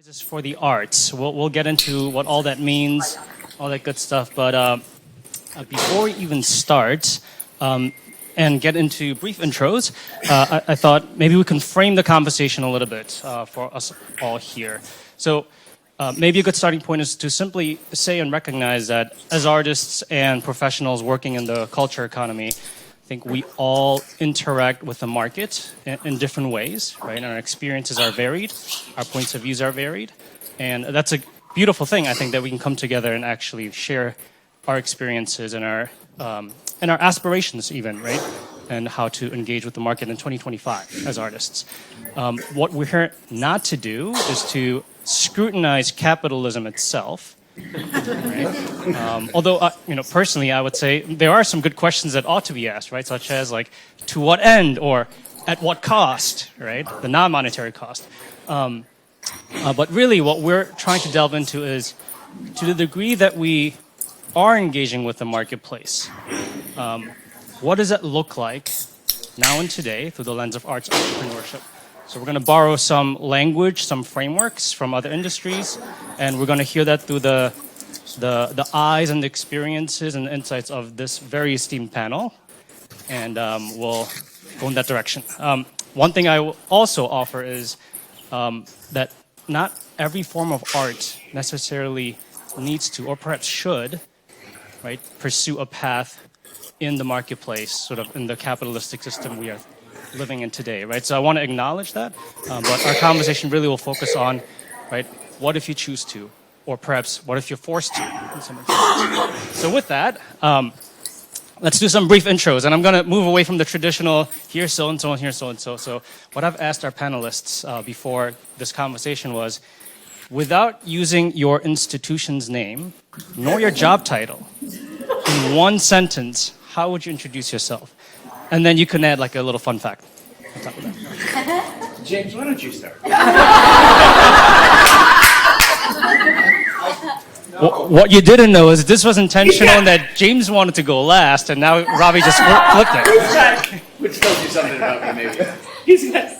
This is for the arts. We'll get into what all that means, all that good stuff. But before we even start and get into brief intros, I thought maybe we can frame the conversation a little bit for us all here. So maybe a good starting point is to simply say and recognize that as artists and professionals working in the culture economy, I think we all interact with the market in different ways, right? And our experiences are varied, our points of views are varied, and that's a beautiful thing. I think that we can come together and actually share our experiences and our aspirations, even, right? And how to engage with the market in 2025 as artists. What we're here not to do is to scrutinize capitalism itself. Right? Although, personally, I would say there are some good questions that ought to be asked, right? Such as, like, to what end or at what cost, right? The non-monetary cost. But really, what we're trying to delve into is, to the degree that we are engaging with the marketplace, what does it look like now and today through the lens of arts entrepreneurship? So we're going to borrow some language, some frameworks from other industries, and we're going to hear that through the eyes and the experiences and the insights of this very esteemed panel, and we'll go in that direction. One thing I will also offer is that not every form of art necessarily needs to, or perhaps should, right, pursue a path in the marketplace, sort of in the capitalistic system we are living in today, right? So I want to acknowledge that, but our conversation really will focus on, right, what if you choose to, or perhaps what if you're forced to in some instances. So with that, let's do some brief intros, and I'm going to move away from the traditional here so and so and here so and so. So what I've asked our panelists before this conversation was, without using your institution's name nor your job title, in one sentence, how would you introduce yourself? And then you can add like a little fun fact on top of that. James, why don't you start? What you didn't know is this was intentional and that James wanted to go last, and now Robbie just flipped it. Which tells you something about me, maybe.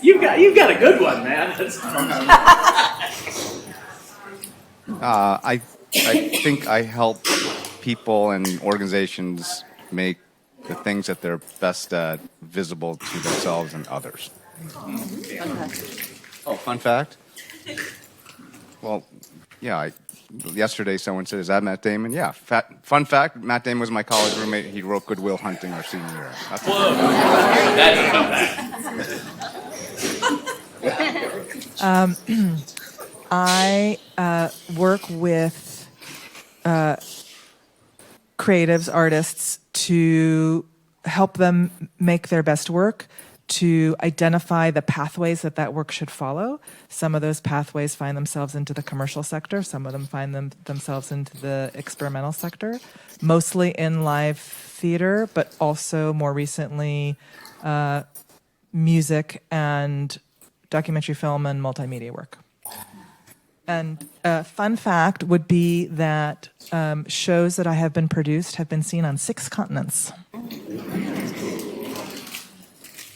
You've got a good one, man. I think I help people and organizations make the things that they're best at visible to themselves and others. Oh, fun fact? Well, yeah, yesterday someone said, is that Matt Damon? Yeah, fun fact, Matt Damon was my college roommate. He wrote Good Will Hunting our senior year. That's a fun fact. I work with creatives, artists, to help them make their best work, to identify the pathways that work should follow. Some of those pathways find themselves into the commercial sector. Some of them find themselves into the experimental sector, mostly in live theater, but also more recently music and documentary film and multimedia work. And a fun fact would be that shows that I have been produced have been seen on 6 continents.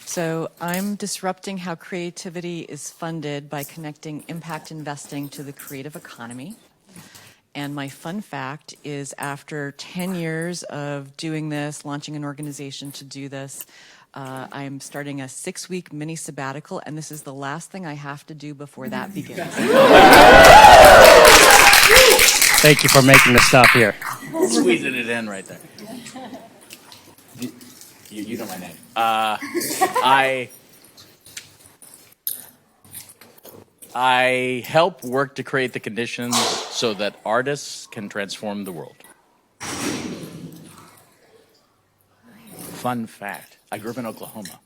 So I'm disrupting how creativity is funded by connecting impact investing to the creative economy. And my fun fact is, after 10 years of doing this, launching an organization to do this, I'm starting a 6-week mini sabbatical, and this is the last thing I have to do before that begins. Thank you for making the stop here. Squeezing it in right there. You know my name. I help work to create the conditions so that artists can transform the world. Fun fact. I grew up in Oklahoma.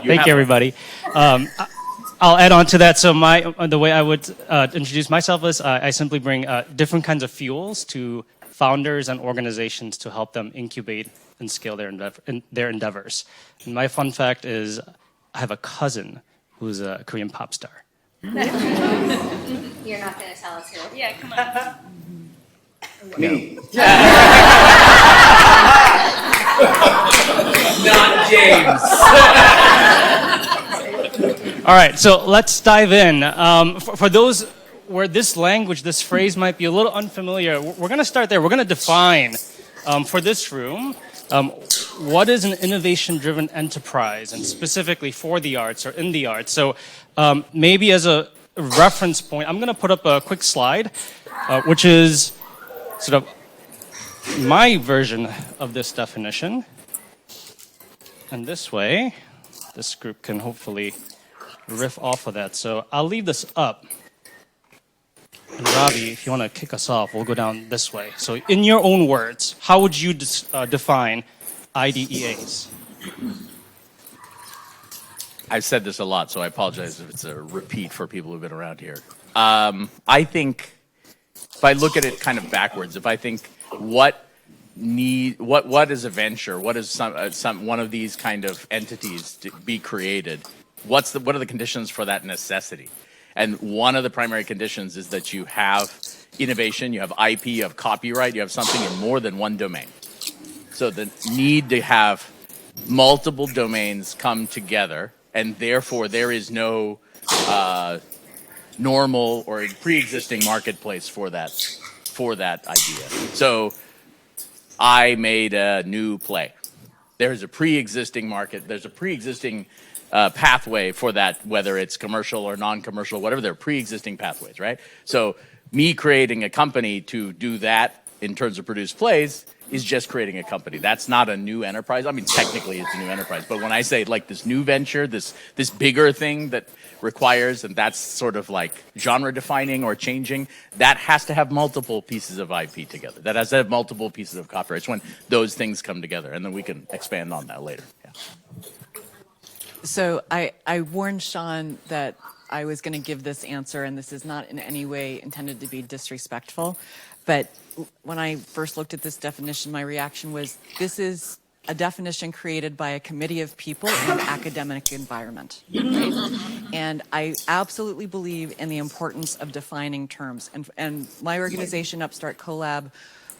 Thank you, everybody. I'll add on to that. So the way I would introduce myself is I simply bring different kinds of fuels to founders and organizations to help them incubate and scale their endeavors. And my fun fact is I have a cousin who's a Korean pop star. You're not going to tell us who. Yeah, come on. Me. Not James. All right, so let's dive in. For those where this language, this phrase might be a little unfamiliar, we're going to start there. We're going to define for this room what is an innovation-driven enterprise, and specifically for the arts or in the arts. So maybe as a reference point, I'm going to put up a quick slide, which is sort of my version of this definition. And this way, this group can hopefully riff off of that. So I'll leave this up. And Ravi, if you want to kick us off, we'll go down this way. So in your own words, how would you define IDEAs? I've said this a lot, so I apologize if it's a repeat for people who've been around here. I think if I look at it kind of backwards, if I think what is a venture, what is one of these kind of entities to be created, what are the conditions for that necessity? And one of the primary conditions is that you have innovation, you have IP, you have copyright, you have something in more than one domain. So the need to have multiple domains come together, and therefore there is no normal or pre-existing marketplace for that idea. So I made a new play. There's a pre-existing market. There's a pre-existing pathway for that, whether it's commercial or non-commercial, whatever. They're pre-existing pathways, right? So me creating a company to do that in terms of produce plays is just creating a company. That's not a new enterprise. I mean, technically it's a new enterprise, but when I say like this new venture, this bigger thing that requires, and that's sort of like genre defining or changing, that has to have multiple pieces of IP together. That has to have multiple pieces of copyright. It's when those things come together, and then we can expand on that later. Yeah. So I warned Sean that I was going to give this answer, and this is not in any way intended to be disrespectful. But when I first looked at this definition, my reaction was, this is a definition created by a committee of people in an academic environment. Right? And I absolutely believe in the importance of defining terms. And my organization, Upstart Co-Lab,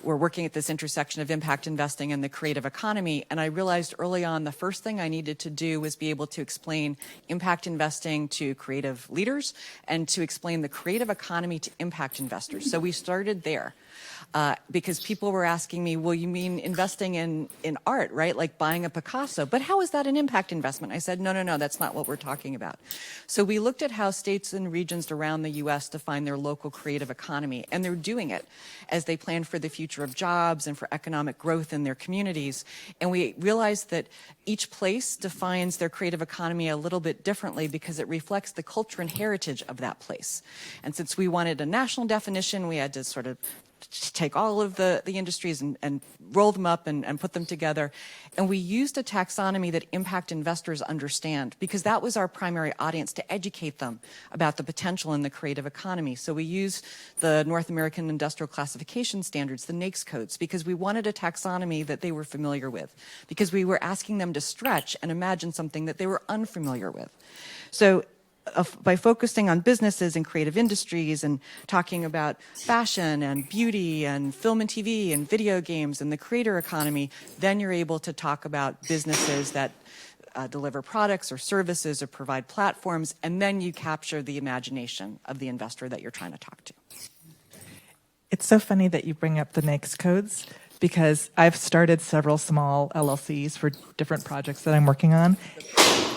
we're working at this intersection of impact investing and the creative economy. And I realized early on the first thing I needed to do was be able to explain impact investing to creative leaders and to explain the creative economy to impact investors. So we started there. Because people were asking me, well, you mean investing in art, right? Like buying a Picasso. But how is that an impact investment? I said, no, that's not what we're talking about. So we looked at how states and regions around the U.S. define their local creative economy, and they're doing it as they plan for the future of jobs and for economic growth in their communities. And we realized that each place defines their creative economy a little bit differently because it reflects the culture and heritage of that place. And since we wanted a national definition, we had to sort of take all of the industries and roll them up and put them together. And we used a taxonomy that impact investors understand, because that was our primary audience, to educate them about the potential in the creative economy. So we used the North American Industrial Classification Standards, the NAICS codes, because we wanted a taxonomy that they were familiar with, because we were asking them to stretch and imagine something that they were unfamiliar with. So by focusing on businesses and creative industries and talking about fashion and beauty and film and TV and video games and the creator economy, then you're able to talk about businesses that deliver products or services or provide platforms, and then you capture the imagination of the investor that you're trying to talk to. It's so funny that you bring up the NAICS codes, because I've started several small LLCs for different projects that I'm working on.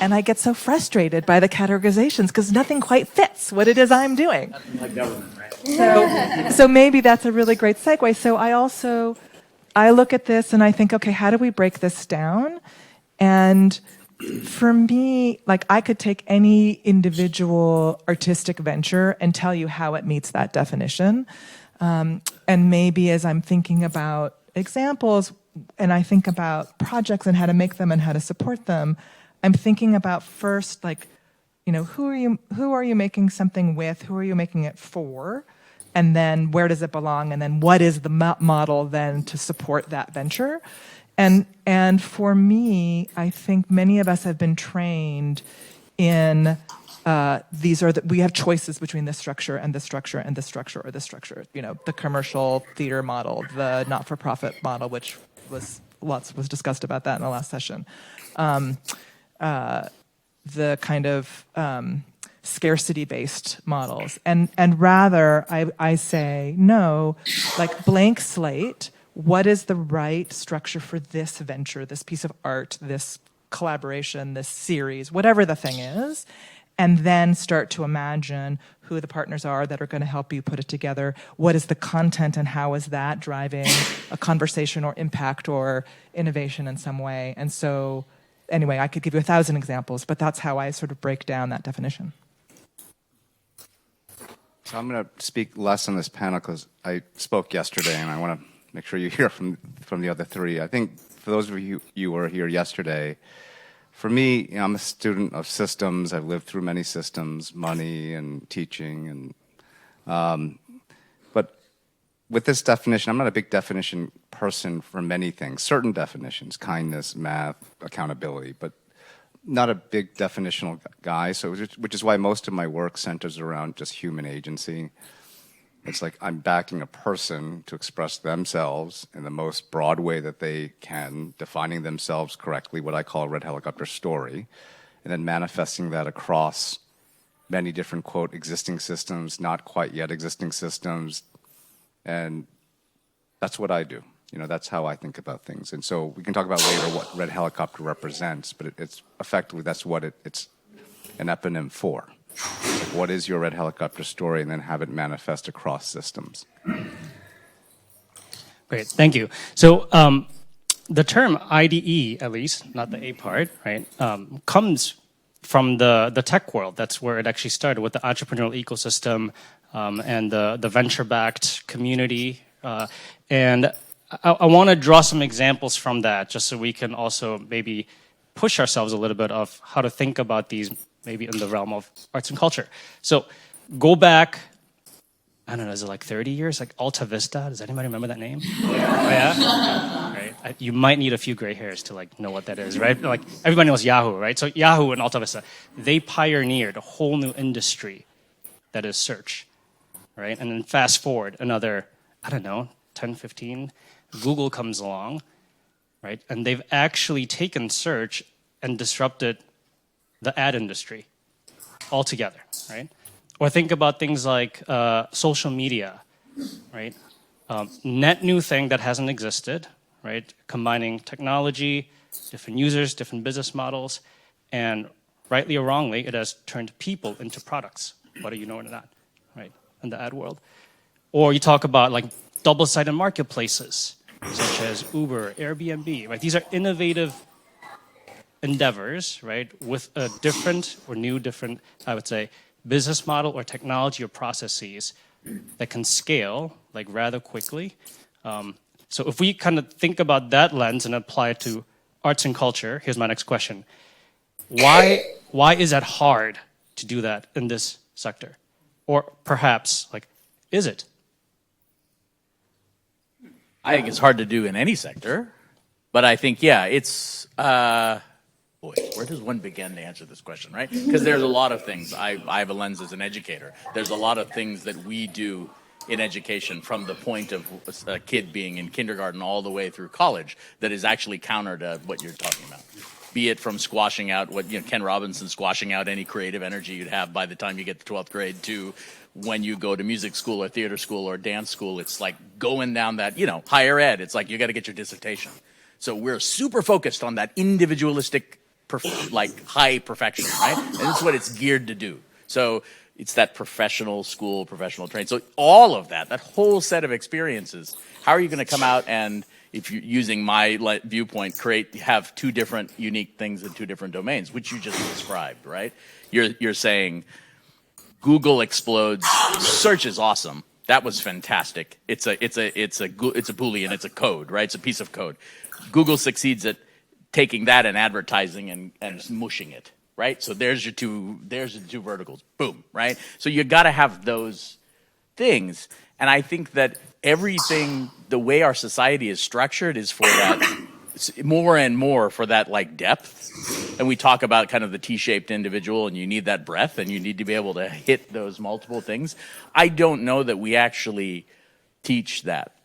And I get so frustrated by the categorizations because nothing quite fits what it is I'm doing. Nothing like government, right? So maybe that's a really great segue. So I look at this and I think, okay, how do we break this down? And for me, like, I could take any individual artistic venture and tell you how it meets that definition. And maybe as I'm thinking about examples and I think about projects and how to make them and how to support them, I'm thinking about first, like, who are you making something with? Who are you making it for? And then where does it belong? And then what is the model then to support that venture? And for me, I think many of us have been trained in we have choices between this structure and this structure and this structure or this structure. The commercial theater model, the not-for-profit model, which was discussed about that in the last session. the kind of scarcity-based models. And rather, I say, no, like blank slate, what is the right structure for this venture, this piece of art, this collaboration, this series, whatever the thing is, and then start to imagine who the partners are that are going to help you put it together. What is the content and how is that driving a conversation or impact or innovation in some way? And so, anyway, I could give you 1,000 examples, but that's how I sort of break down that definition. So I'm going to speak less on this panel because I spoke yesterday, and I want to make sure you hear from the other three. I think for those of you who were here yesterday, for me, I'm a student of systems. I've lived through many systems, money and teaching, and but with this definition, I'm not a big definition person for many things. Certain definitions, kindness, math, accountability, but not a big definitional guy. So, which is why most of my work centers around just human agency. It's like I'm backing a person to express themselves in the most broad way that they can, defining themselves correctly, what I call a red helicopter story, and then manifesting that across many different, quote, existing systems, not quite yet existing systems. And that's what I do. You know, that's how I think about things. And so we can talk about later what red helicopter represents, but it's effectively, that's what it's an eponym for. Like, what is your red helicopter story, and then have it manifest across systems. Great, thank you. So the term IDE, at least, not the A part, right, comes from the tech world. That's where it actually started, with the entrepreneurial ecosystem and the venture-backed community. And I want to draw some examples from that, just so we can also maybe push ourselves a little bit of how to think about these maybe in the realm of arts and culture. So go back, I don't know, is it like 30 years? Like Alta Vista, does anybody remember that name? Oh, yeah? Right. You might need a few gray hairs to like know what that is, right? Like everybody knows Yahoo, right? So Yahoo and Alta Vista, they pioneered a whole new industry that is search, right? And then fast forward another, I don't know, 10, 15, Google comes along, right? And they've actually taken search and disrupted the ad industry altogether, right? Or think about things like social media, right? Net new thing that hasn't existed, right? Combining technology, different users, different business models, and rightly or wrongly, it has turned people into products, whether you know it or not, right? In the ad world. Or you talk about like double-sided marketplaces, such as Uber, Airbnb, right? These are innovative endeavors, right, with a different, I would say, business model or technology or processes that can scale like rather quickly. So if we kind of think about that lens and apply it to arts and culture, here's my next question. Why is that hard to do that in this sector? Or perhaps, like, is it? I think it's hard to do in any sector, but I think, yeah, it's, boy, where does one begin to answer this question, right? Because there's a lot of things. I have a lens as an educator. There's a lot of things that we do in education from the point of a kid being in kindergarten all the way through college that is actually counter to what you're talking about. Be it from squashing out what, Ken Robinson squashing out any creative energy you'd have by the time you get to 12th grade to when you go to music school or theater school or dance school, it's like going down that, higher ed. It's like you got to get your dissertation. So we're super focused on that individualistic, high perfection, right? And that's what it's geared to do. So it's that professional school, professional training. So all of that whole set of experiences, how are you going to come out and, if you're using my viewpoint, have two different unique things in two different domains, which you just described, right? You're saying Google explodes, search is awesome. That was fantastic. It's a Boolean, it's a code, right? It's a piece of code. Google succeeds at taking that and advertising and mushing it, right? So there's your two verticals. Boom, right? So you got to have those things. And I think that everything, the way our society is structured is for that, more and more for that like depth. And we talk about kind of the T-shaped individual, and you need that breadth, and you need to be able to hit those multiple things. I don't know that we actually teach that.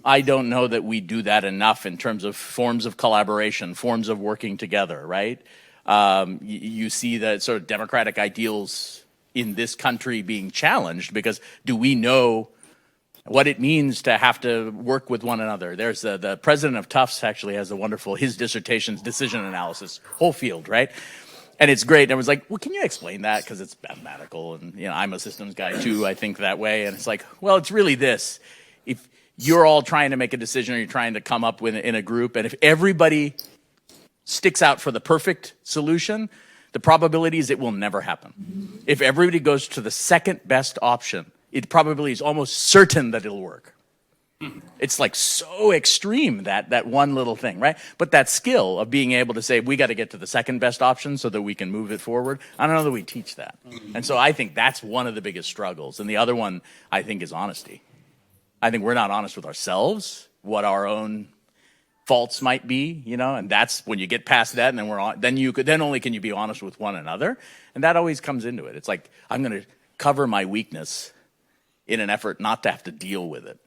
I don't know that we do that enough in terms of forms of collaboration, forms of working together, right? You see the sort of democratic ideals in this country being challenged because do we know what it means to have to work with one another? There's the president of Tufts actually has a wonderful, his dissertation's decision analysis, whole field, right? And it's great. And I was like, well, can you explain that? Because it's mathematical. And, you know, I'm a systems guy too. I think that way. And it's like, well, it's really this. If you're all trying to make a decision or you're trying to come up with in a group, and if everybody sticks out for the perfect solution, the probability is it will never happen. If everybody goes to the second best option, it probably is almost certain that it'll work. It's like so extreme, that one little thing, right? But that skill of being able to say, we got to get to the second best option so that we can move it forward, I don't know that we teach that. And so I think that's one of the biggest struggles. And the other one, I think, is honesty. I think we're not honest with ourselves, what our own faults might be, you know, and that's when you get past that, and then only can you be honest with one another, and that always comes into it. It's like I'm going to cover my weakness in an effort not to have to deal with it,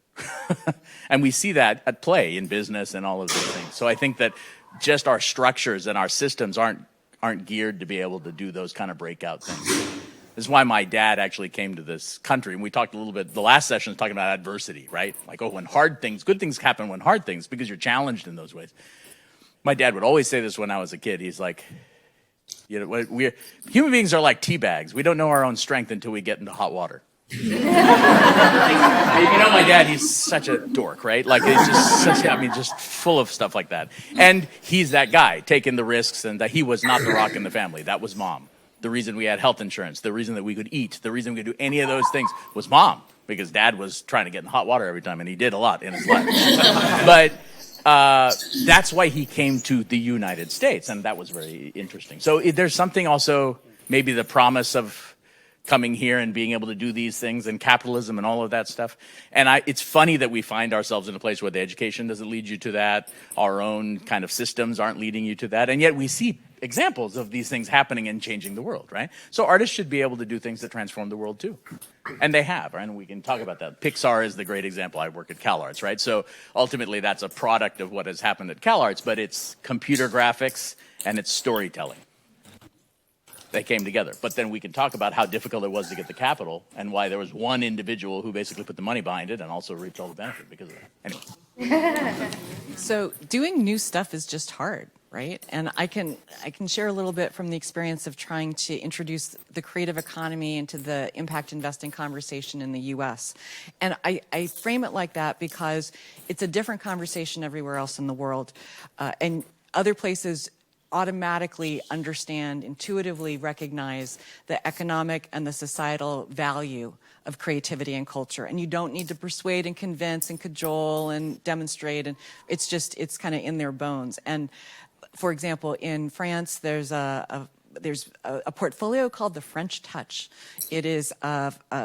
and we see that at play in business and all of these things. So I think that just our structures and our systems aren't geared to be able to do those kind of breakout things. This is why my dad actually came to this country, and we talked a little bit, the last session was talking about adversity, right? Like, oh, when good things happen when hard things, because you're challenged in those ways. My dad would always say this when I was a kid. He's like, you know, human beings are like tea bags. We don't know our own strength until we get into hot water. You know, my dad, he's such a dork, right? Like, he's just just full of stuff like that. And he's that guy, taking the risks, and that he was not the rock in the family. That was mom. The reason we had health insurance, the reason that we could eat, the reason we could do any of those things was mom, because dad was trying to get in hot water every time, and he did a lot in his life. But that's why he came to the United States, and that was very interesting. So there's something also, maybe the promise of coming here and being able to do these things and capitalism and all of that stuff. And it's funny that we find ourselves in a place where the education doesn't lead you to that, our own kind of systems aren't leading you to that, and yet we see examples of these things happening and changing the world, right? So artists should be able to do things that transform the world too. And they have, right? And we can talk about that. Pixar is the great example. I work at CalArts, right? So ultimately that's a product of what has happened at CalArts, but it's computer graphics and it's storytelling. They came together. But then we can talk about how difficult it was to get the capital and why there was one individual who basically put the money behind it and also reaped all the benefit because of that. Anyway. So doing new stuff is just hard, right? And I can share a little bit from the experience of trying to introduce the creative economy into the impact investing conversation in the US. And I frame it like that because it's a different conversation everywhere else in the world. And other places automatically understand, intuitively recognize the economic and the societal value of creativity and culture. And you don't need to persuade and convince and cajole and demonstrate. And it's kind of in their bones. And for example, in France, there's a portfolio called the French Touch. It is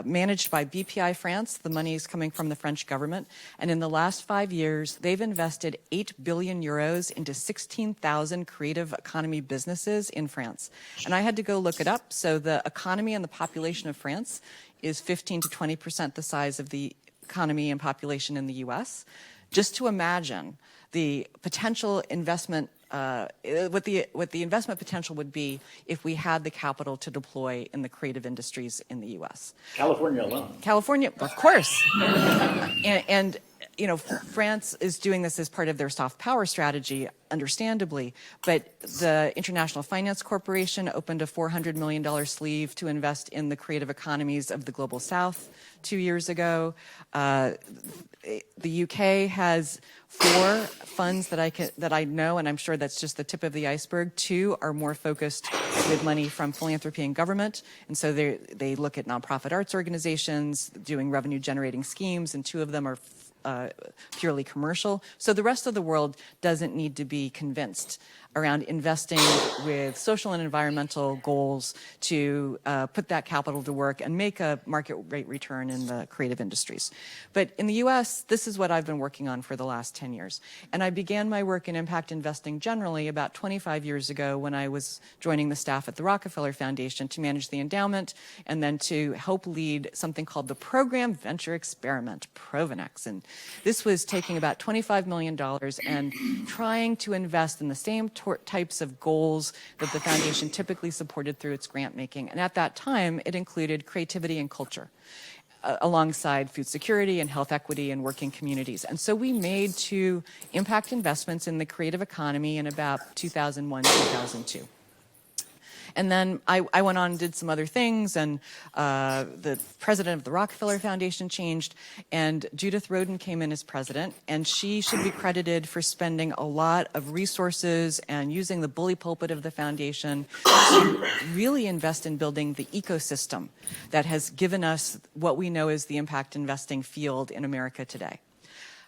managed by BPI France. The money is coming from the French government. And in the last 5 years, they've invested 8 billion euros into 16,000 creative economy businesses in France. And I had to go look it up. So the economy and the population of France is 15 to 20% the size of the economy and population in the US. Just to imagine the potential investment what the investment potential would be if we had the capital to deploy in the creative industries in the U.S. California alone. California, of course. and you know, France is doing this as part of their soft power strategy, understandably, but the International Finance Corporation opened a $400 million sleeve to invest in the creative economies of the Global South 2 years ago. The UK has 4 funds that I know, and I'm sure that's just the tip of the iceberg. 2 are more focused with money from philanthropy and government, and so they look at nonprofit arts organizations doing revenue-generating schemes, and 2 of them are purely commercial. So the rest of the world doesn't need to be convinced around investing with social and environmental goals to put that capital to work and make a market rate return in the creative industries. But in the US, this is what I've been working on for the last 10 years. And I began my work in impact investing generally about 25 years ago when I was joining the staff at the Rockefeller Foundation to manage the endowment and then to help lead something called the Program Venture Experiment, Provenex. And this was taking about $25 million and trying to invest in the same types of goals that the foundation typically supported through its grant making. And at that time, it included creativity and culture, alongside food security and health equity and working communities. And so we made 2 impact investments in the creative economy in about 2001, 2002. And then I went on and did some other things, and the president of the Rockefeller Foundation changed, and Judith Rodin came in as president, and she should be credited for spending a lot of resources and using the bully pulpit of the foundation to really invest in building the ecosystem that has given us what we know as the impact investing field in America today.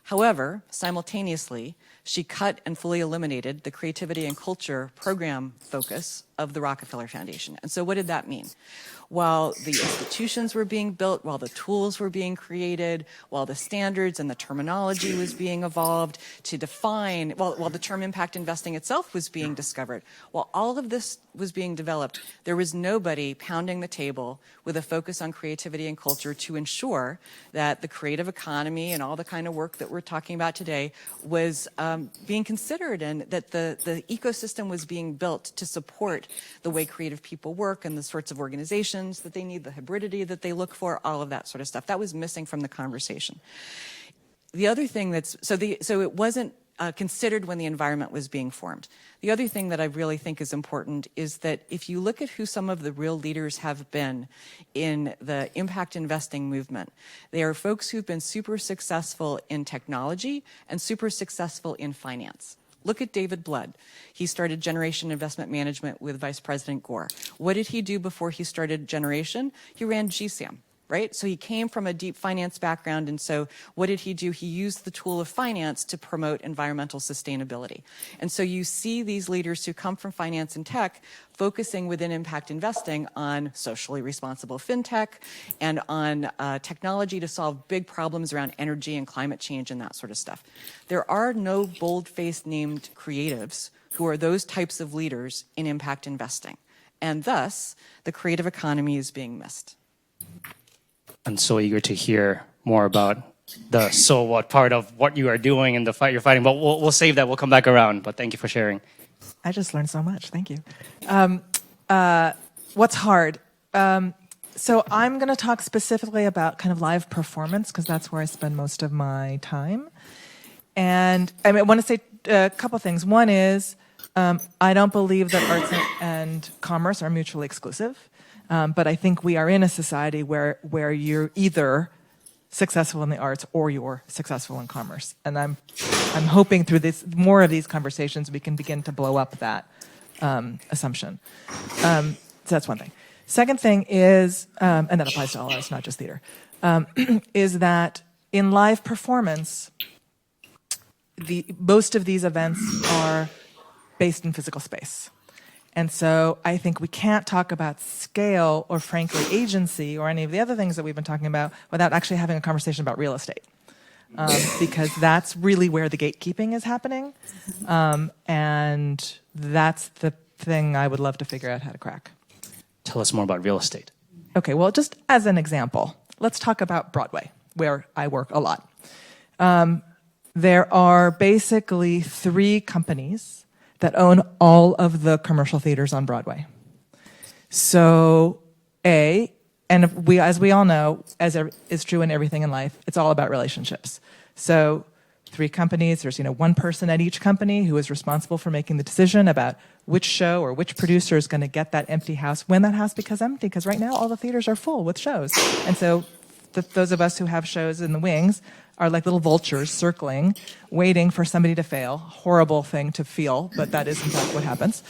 However, simultaneously, she cut and fully eliminated the creativity and culture program focus of the Rockefeller Foundation. And so what did that mean? While the institutions were being built, while the tools were being created, while the standards and the terminology was being evolved to define, while the term impact investing itself was being discovered, while all of this was being developed, there was nobody pounding the table with a focus on creativity and culture to ensure that the creative economy and all the kind of work that we're talking about today was being considered, and that the ecosystem was being built to support the way creative people work and the sorts of organizations that they need, the hybridity that they look for, all of that sort of stuff. That was missing from the conversation. The other thing so it wasn't considered when the environment was being formed. The other thing that I really think is important is that if you look at who some of the real leaders have been in the impact investing movement, they are folks who've been super successful in technology and super successful in finance. Look at David Blood. He started Generation Investment Management with Vice President Gore. What did he do before he started Generation? He ran GSAM, right? So he came from a deep finance background, and so what did he do? He used the tool of finance to promote environmental sustainability. And so you see these leaders who come from finance and tech focusing within impact investing on socially responsible fintech and on technology to solve big problems around energy and climate change and that sort of stuff. There are no bold-faced named creatives who are those types of leaders in impact investing. And thus, the creative economy is being missed. I'm so eager to hear more about the so what part of what you are doing and the fight you're fighting, but we'll save that. We'll come back around. But thank you for sharing. I just learned so much. Thank you. What's hard? So I'm going to talk specifically about kind of live performance because that's where I spend most of my time. And I want to say a couple things. One is I don't believe that arts and commerce are mutually exclusive. But I think we are in a society where you're either successful in the arts or you're successful in commerce. And I'm hoping through more of these conversations we can begin to blow up that assumption. So that's one thing. Second thing is, and that applies to all arts, not just theater, is that in live performance, most of these events are based in physical space. And so I think we can't talk about scale or, frankly, agency or any of the other things that we've been talking about without actually having a conversation about real estate. Because that's really where the gatekeeping is happening. And that's the thing I would love to figure out how to crack. Tell us more about real estate. Okay, well, just as an example, let's talk about Broadway, where I work a lot. There are basically 3 companies that own all of the commercial theaters on Broadway. So, and as we all know, as is true in everything in life, it's all about relationships. So 3 companies, there's one person at each company who is responsible for making the decision about which show or which producer is going to get that empty house when that house becomes empty, because right now all the theaters are full with shows. And so those of us who have shows in the wings are like little vultures circling, waiting for somebody to fail. Horrible thing to feel, but that is in fact what happens.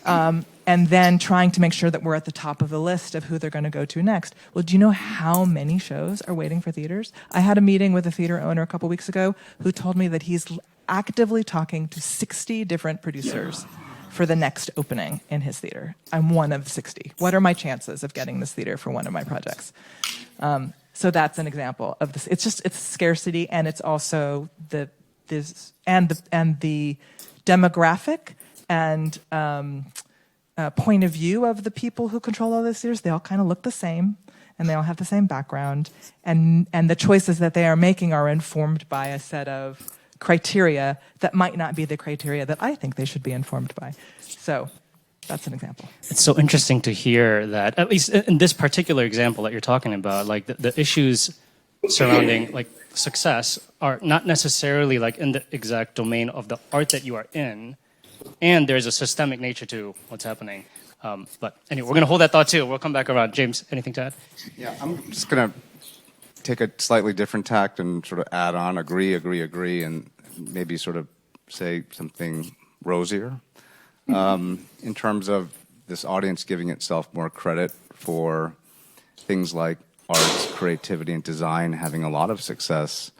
And then trying to make sure that we're at the top of the list of who they're going to go to next. Well, do you know how many shows are waiting for theaters? I had a meeting with a theater owner a couple weeks ago who told me that he's actively talking to 60 different producers for the next opening in his theater. I'm one of 60. What are my chances of getting this theater for one of my projects? So that's an example of this. It's scarcity, and it's also the demographic and point of view of the people who control all those theaters. They all kind of look the same, and they all have the same background, and the choices that they are making are informed by a set of criteria that might not be the criteria that I think they should be informed by. So that's an example. It's so interesting to hear that, at least in this particular example that you're talking about, like the issues surrounding like success are not necessarily like in the exact domain of the art that you are in, and there's a systemic nature to what's happening. But anyway, we're going to hold that thought too. We'll come back around. James, anything to add? Yeah, I'm just going to take a slightly different tact and sort of add on, agree, and maybe sort of say something rosier. In terms of this audience giving itself more credit for things like arts, creativity, and design having a lot of success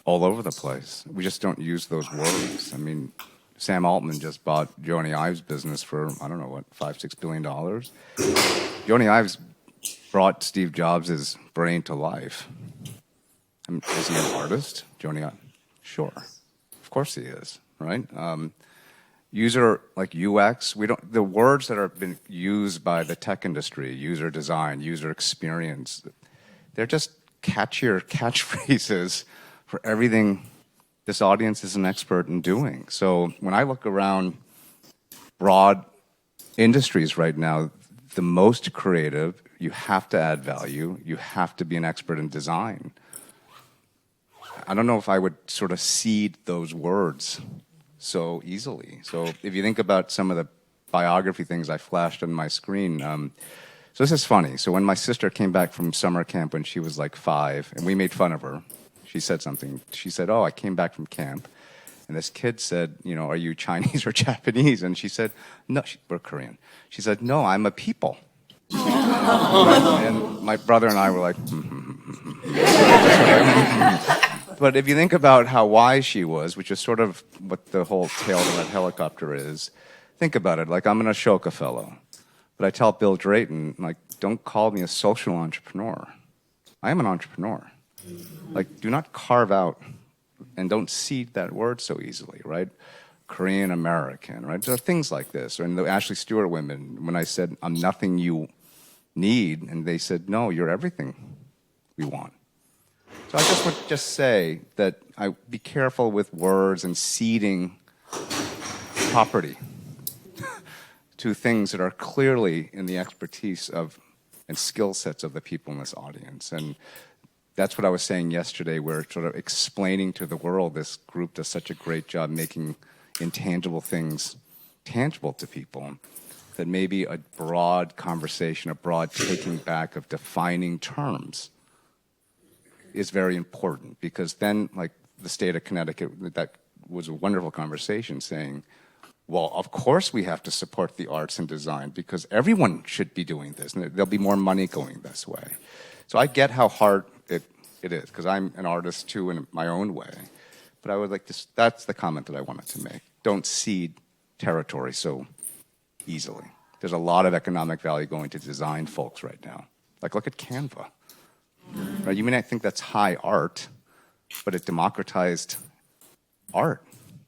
all over the place. We just don't use those words. I mean, Sam Altman just bought Joni Ives' business for, I don't know, what, $5-6 billion? Joni Ives brought Steve Jobs' brain to life. I mean, is he an artist, Joni Ives? Sure. Of course he is, right? User, like UX, the words that are been used by the tech industry, user design, user experience, they're just catchier catchphrases for everything this audience is an expert in doing. So when I look around broad industries right now, the most creative, you have to add value, you have to be an expert in design. I don't know if I would sort of cede those words so easily. So if you think about some of the biography things I flashed on my screen, so this is funny. So when my sister came back from summer camp when she was like 5, and we made fun of her, she said something. She said, "Oh, I came back from camp." And this kid said, "You know, are you Chinese or Japanese?" And she said, "No, we're Korean." She said, "No, I'm a people." And my brother and I were like, But if you think about how wise she was, which is sort of what the whole tale of that helicopter is, think about it. Like, I'm an Ashoka fellow, but I tell Bill Drayton, like, don't call me a social entrepreneur. I am an entrepreneur. Like, do not carve out and don't cede that word so easily, right? Korean American, right? There are things like this. And the Ashley Stewart women, when I said, I'm nothing you need, and they said, no, you're everything we want. So I just would just say that I be careful with words and ceding property to things that are clearly in the expertise of and skill sets of the people in this audience. And that's what I was saying yesterday, where sort of explaining to the world this group does such a great job making intangible things tangible to people, that maybe a broad conversation, a broad taking back of defining terms is very important, because then, like the state of Connecticut, that was a wonderful conversation saying, well, of course we have to support the arts and design because everyone should be doing this and there'll be more money going this way. So I get how hard it is, because I'm an artist too in my own way. But I would like to, that's the comment that I wanted to make. Don't cede territory so easily. There's a lot of economic value going to design folks right now. Like, look at Canva. Right? You may not think that's high art, but it democratized art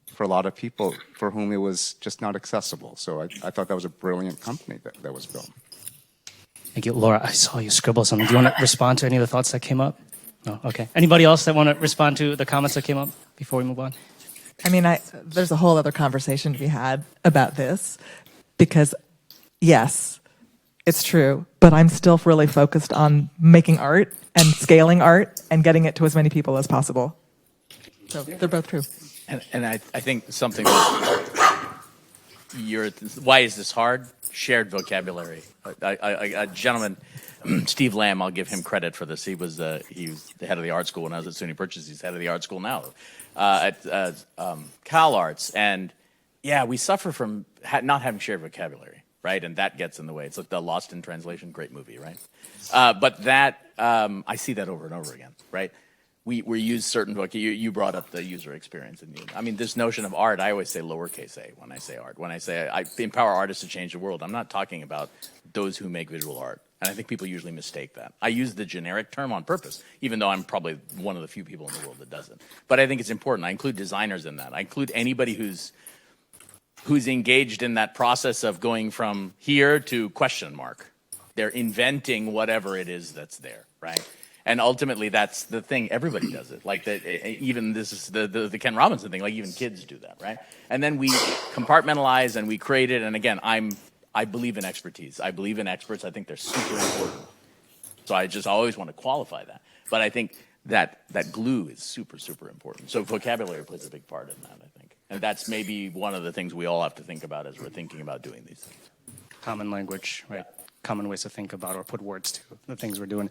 for a lot of people for whom it was just not accessible. So I thought that was a brilliant company that was built. Thank you. Laura, I saw you scribble something. Do you want to respond to any of the thoughts that came up? No? Okay. Anybody else that want to respond to the comments that came up before we move on? I mean, there's a whole other conversation to be had about this, because yes, it's true, but I'm still really focused on making art and scaling art and getting it to as many people as possible. So they're both true. And I think something that why is this hard? Shared vocabulary. A gentleman, Steve Lamb, I'll give him credit for this. He was the head of the art school when I was at SUNY Purchase. He's head of the art school now at CalArts. And yeah, we suffer from not having shared vocabulary, right? And that gets in the way. It's like the Lost in Translation, great movie, right? But that, I see that over and over again, right? We use certain you brought up the user experience, and I mean, this notion of art, I always say lowercase a when I say art. When I say I empower artists to change the world, I'm not talking about those who make visual art. And I think people usually mistake that. I use the generic term on purpose, even though I'm probably one of the few people in the world that doesn't. But I think it's important. I include designers in that. I include anybody who's engaged in that process of going from here to question mark. They're inventing whatever it is that's there, right? And ultimately, that's the thing. Everybody does it. Like even this is the Ken Robinson thing. Like even kids do that, right? And then we compartmentalize and we create it. And again, I believe in expertise. I believe in experts. I think they're super important. So I just always want to qualify that. But I think that glue is super, super important. So vocabulary plays a big part in that, I think. And that's maybe one of the things we all have to think about as we're thinking about doing these things. Common language, right? Common ways to think about or put words to the things we're doing.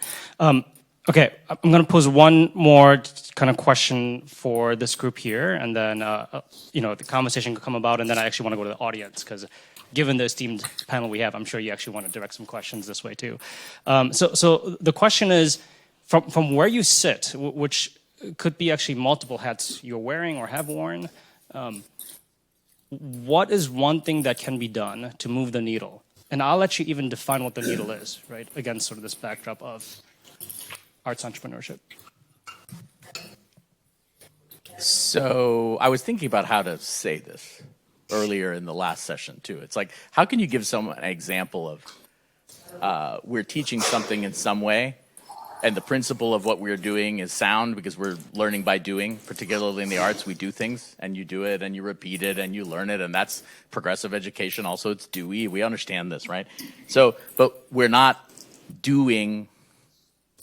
Okay, I'm going to pose one more kind of question for this group here, and then the conversation could come about, and then I actually want to go to the audience because, given the esteemed panel we have, I'm sure you actually want to direct some questions this way too. So the question is, from where you sit, which could be actually multiple hats you're wearing or have worn, what is one thing that can be done to move the needle? And I'll let you even define what the needle is, right? Against sort of this backdrop of arts entrepreneurship. So I was thinking about how to say this earlier in the last session too. It's like, how can you give someone an example of we're teaching something in some way, and the principle of what we're doing is sound because we're learning by doing. Particularly in the arts, we do things, and you do it, and you repeat it, and you learn it, and that's progressive education. Also, it's Dewey. We understand this, right? So, but we're not doing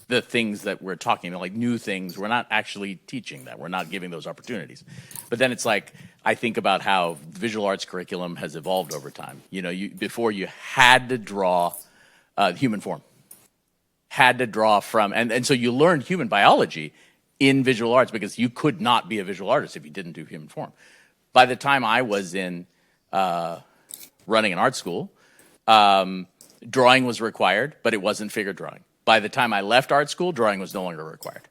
the things that we're talking about, like new things. We're not actually teaching that. We're not giving those opportunities. But then it's like, I think about how visual arts curriculum has evolved over time. Before you had to draw human form. Had to draw from, and so you learned human biology in visual arts because you could not be a visual artist if you didn't do human form. By the time I was in running an art school, drawing was required, but it wasn't figure drawing. By the time I left art school, drawing was no longer required.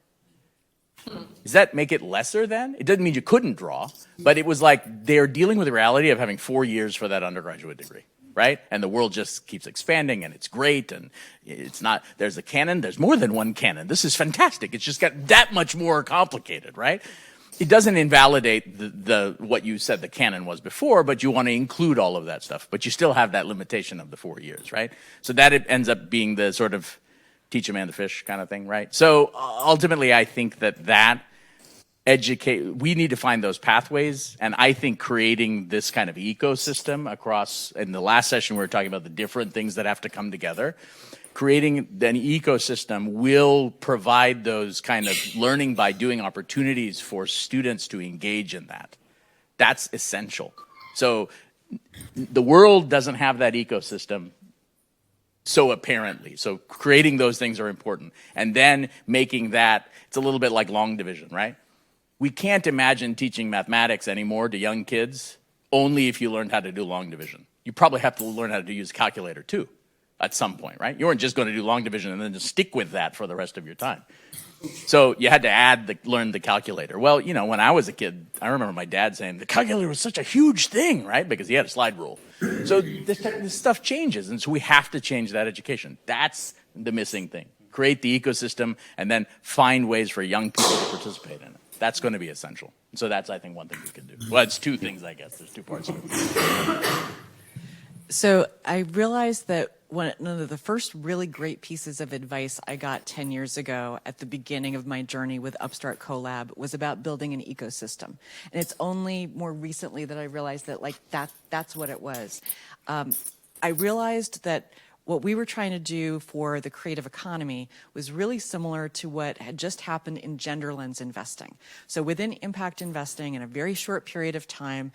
Does that make it lesser then? It doesn't mean you couldn't draw, but it was like they're dealing with the reality of having 4 years for that undergraduate degree, right? And the world just keeps expanding, and it's great, and it's not, there's a canon, there's more than one canon. This is fantastic. It's just got that much more complicated, right? It doesn't invalidate the what you said the canon was before, but you want to include all of that stuff. But you still have that limitation of the 4 years, right? So that it ends up being the sort of teach a man to fish kind of thing, right? So ultimately, I think that we need to find those pathways, and I think creating this kind of ecosystem across, in the last session we were talking about the different things that have to come together. Creating an ecosystem will provide those kind of learning by doing opportunities for students to engage in that. That's essential. So the world doesn't have that ecosystem so apparently. So creating those things are important. And then making that, it's a little bit like long division, right? We can't imagine teaching mathematics anymore to young kids only if you learned how to do long division. You probably have to learn how to use a calculator too at some point, right? You weren't just going to do long division and then just stick with that for the rest of your time. So you had to learn the calculator. Well, when I was a kid, I remember my dad saying the calculator was such a huge thing, right? Because he had a slide rule. So this stuff changes, and so we have to change that education. That's the missing thing. Create the ecosystem and then find ways for young people to participate in it. That's going to be essential. So that's, I think, one thing we can do. Well, it's two things, I guess. There's two parts to it. So I realized that one of the first really great pieces of advice I got 10 years ago at the beginning of my journey with Upstart Co-Lab was about building an ecosystem. And it's only more recently that I realized that that's what it was. I realized that what we were trying to do for the creative economy was really similar to what had just happened in gender lens investing. So within impact investing, in a very short period of time,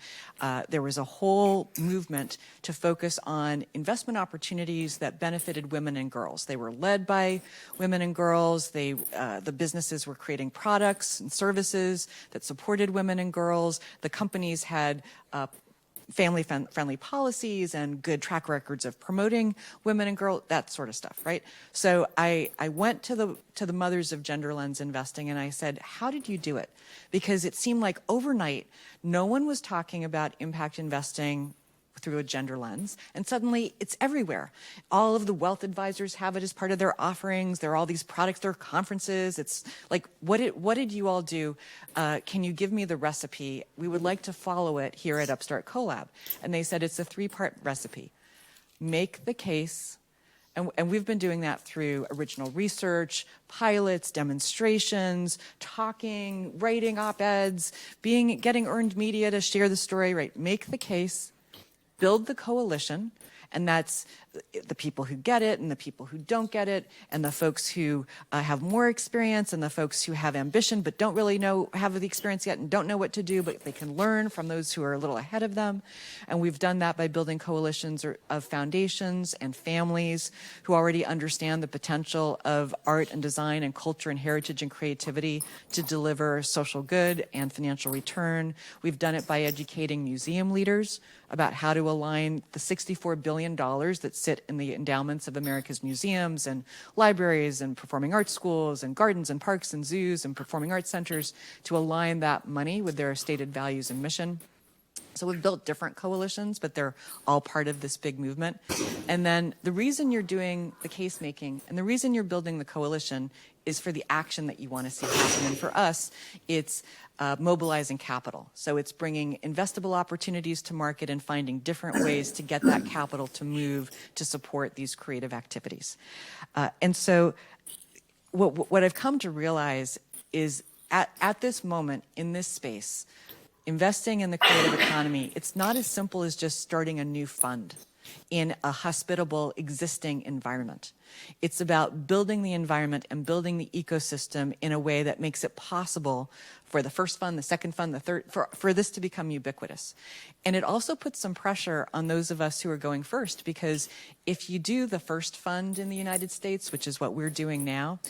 there was a whole movement to focus on investment opportunities that benefited women and girls. They were led by women and girls. The businesses were creating products and services that supported women and girls. The companies had family-friendly policies and good track records of promoting women and girls, that sort of stuff, right? So I went to the mothers of gender lens investing and I said, how did you do it? Because it seemed like overnight, no one was talking about impact investing through a gender lens, and suddenly it's everywhere. All of the wealth advisors have it as part of their offerings. There are all these products, there are conferences. It's like, what did you all do? Can you give me the recipe? We would like to follow it here at Upstart Co-Lab. And they said it's a 3-part recipe. Make the case, And we've been doing that through original research, pilots, demonstrations, talking, writing op-eds, getting earned media to share the story, right? Make the case, build the coalition, and that's the people who get it and the people who don't get it, and the folks who have more experience and the folks who have ambition but don't really have the experience yet and don't know what to do, but they can learn from those who are a little ahead of them. And we've done that by building coalitions of foundations and families who already understand the potential of art and design and culture and heritage and creativity to deliver social good and financial return. We've done it by educating museum leaders about how to align the $64 billion that sit in the endowments of America's museums and libraries and performing arts schools and gardens and parks and zoos and performing arts centers to align that money with their stated values and mission. So we've built different coalitions, but they're all part of this big movement. And then the reason you're doing the case making and the reason you're building the coalition is for the action that you want to see happen. And for us, it's mobilizing capital. So it's bringing investable opportunities to market and finding different ways to get that capital to move to support these creative activities. And so what I've come to realize is at this moment in this space, investing in the creative economy, it's not as simple as just starting a new fund in a hospitable existing environment. It's about building the environment and building the ecosystem in a way that makes it possible for the first fund, the second fund, the third, for this to become ubiquitous. And it also puts some pressure on those of us who are going first, because if you do the first fund in the United States, which is what we're doing now,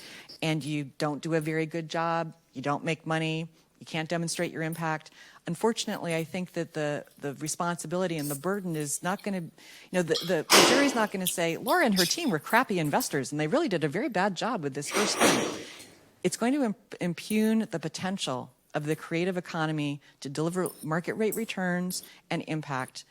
and you don't do a very good job, you don't make money, you can't demonstrate your impact, unfortunately, I think that the responsibility and the burden is not going to, the jury's not going to say, Laura and her team were crappy investors and they really did a very bad job with this first fund. It's going to impugn the potential of the creative economy to deliver market rate returns and impact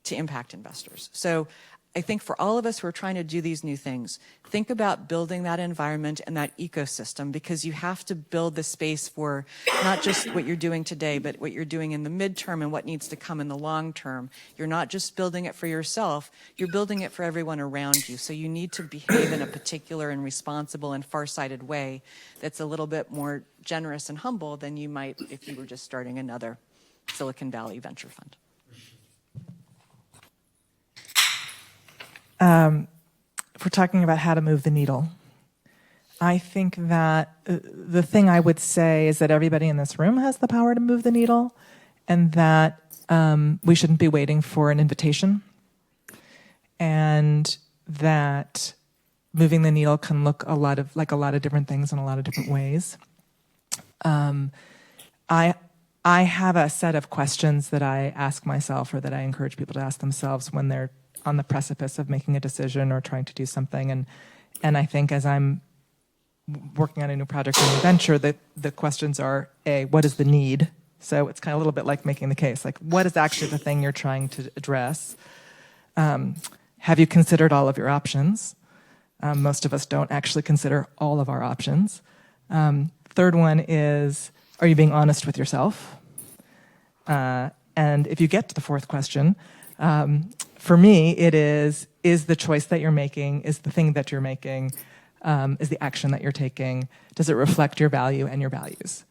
to impact investors. So I think for all of us who are trying to do these new things, think about building that environment and that ecosystem, because you have to build the space for not just what you're doing today, but what you're doing in the midterm and what needs to come in the long term. You're not just building it for yourself, you're building it for everyone around you. So you need to behave in a particular and responsible and far-sighted way that's a little bit more generous and humble than you might if you were just starting another Silicon Valley venture fund. If we're talking about how to move the needle, I think that the thing I would say is that everybody in this room has the power to move the needle, and that we shouldn't be waiting for an invitation, and that moving the needle can look like a lot of different things in a lot of different ways. I have a set of questions that I ask myself, or that I encourage people to ask themselves when they're on the precipice of making a decision or trying to do something. And I think as I'm working on a new project or a new venture, the questions are, A, what is the need? So it's kind of a little bit like making the case. Like, what is actually the thing you're trying to address? Have you considered all of your options? Most of us don't actually consider all of our options. Third one is, are you being honest with yourself? And if you get to the fourth question, for me, it is the choice that you're making, is the thing that you're making, is the action that you're taking, does it reflect your value and your values?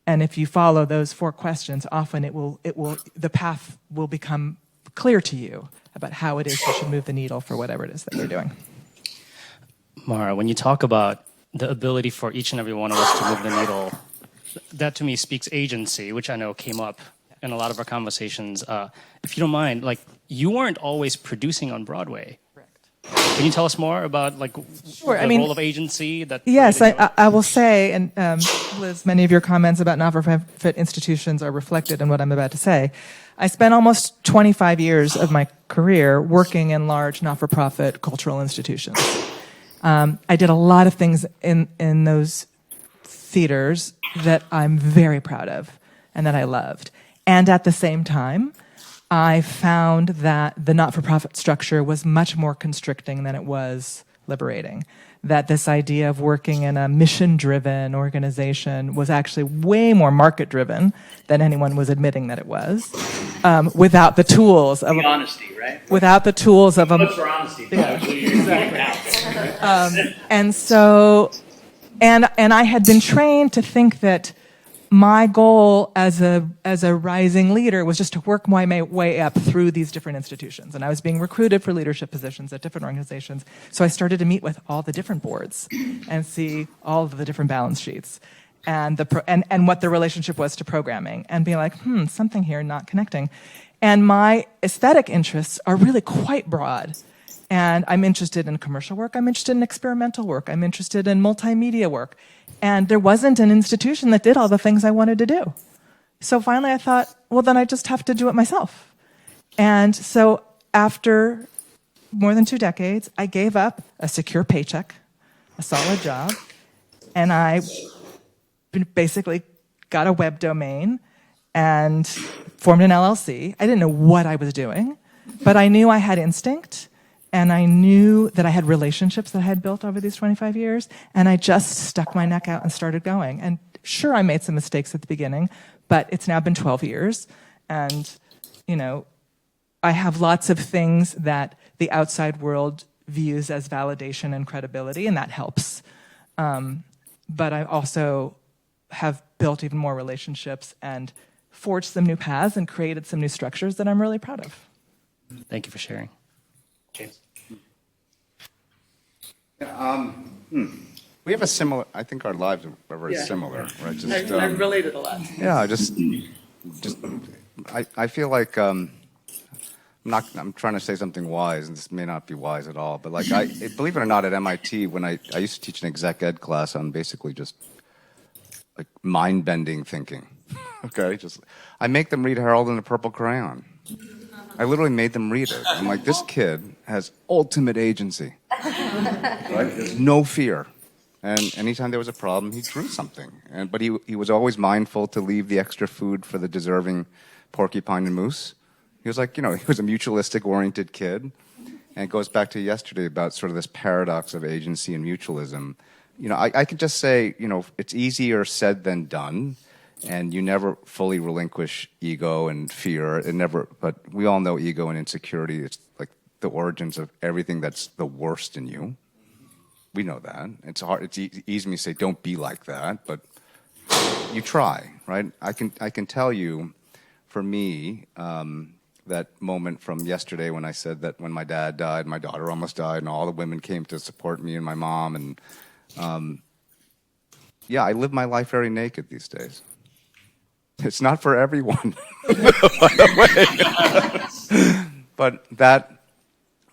And if you follow those four questions, often the path will become clear to you about how it is you should move the needle for whatever it is that you're doing. Mara, when you talk about the ability for each and every one of us to move the needle, that to me speaks agency, which I know came up in a lot of our conversations. If you don't mind, like, you weren't always producing on Broadway. Correct. Can you tell us more about Sure, the role of agency? Yes, I will say, and Liz, many of your comments about not-for-profit institutions are reflected in what I'm about to say. I spent almost 25 years of my career working in large not-for-profit cultural institutions. I did a lot of things in those theaters that I'm very proud of and that I loved. And at the same time, I found that the not-for-profit structure was much more constricting than it was liberating. That this idea of working in a mission-driven organization was actually way more market-driven than anyone was admitting that it was, without the tools of honesty, right? Without the tools of What's for honesty? Yeah, exactly. And so, and I had been trained to think that my goal as a rising leader was just to work my way up through these different institutions. And I was being recruited for leadership positions at different organizations. So I started to meet with all the different boards and see all of the different balance sheets and and what the relationship was to programming and being like, something here not connecting. And my aesthetic interests are really quite broad. And I'm interested in commercial work. I'm interested in experimental work. I'm interested in multimedia work. And there wasn't an institution that did all the things I wanted to do. So finally I thought, well, then I just have to do it myself. And so after more than 2 decades, I gave up a secure paycheck, a solid job, and I basically got a web domain and formed an LLC. I didn't know what I was doing, but I knew I had instinct. And I knew that I had relationships that I had built over these 25 years, and I just stuck my neck out and started going. And sure, I made some mistakes at the beginning, but it's now been 12 years, and, I have lots of things that the outside world views as validation and credibility, and that helps. But I also have built even more relationships and forged some new paths and created some new structures that I'm really proud of. Thank you for sharing. James? We have a similar, I think our lives are very similar, right? Just, I related a lot. yeah, I feel like, I'm trying to say something wise, and this may not be wise at all, but believe it or not, at MIT, when I used to teach an exec ed class on basically just like mind-bending thinking, okay? I make them read Harold and the Purple Crayon. I literally made them read it. I'm like, this kid has ultimate agency, right? There's no fear. And anytime there was a problem, he drew something. But he was always mindful to leave the extra food for the deserving porcupine and moose. He was like, he was a mutualistic oriented kid. And it goes back to yesterday about sort of this paradox of agency and mutualism. I could just say, it's easier said than done. And you never fully relinquish ego and fear. But we all know ego and insecurity. It's like the origins of everything that's the worst in you. We know that. It's hard. It's easy to say, don't be like that, but you try, right? I can tell you, for me, that moment from yesterday when I said that when my dad died, my daughter almost died, and all the women came to support me and my mom, and I live my life very naked these days. It's not for everyone, by the way. But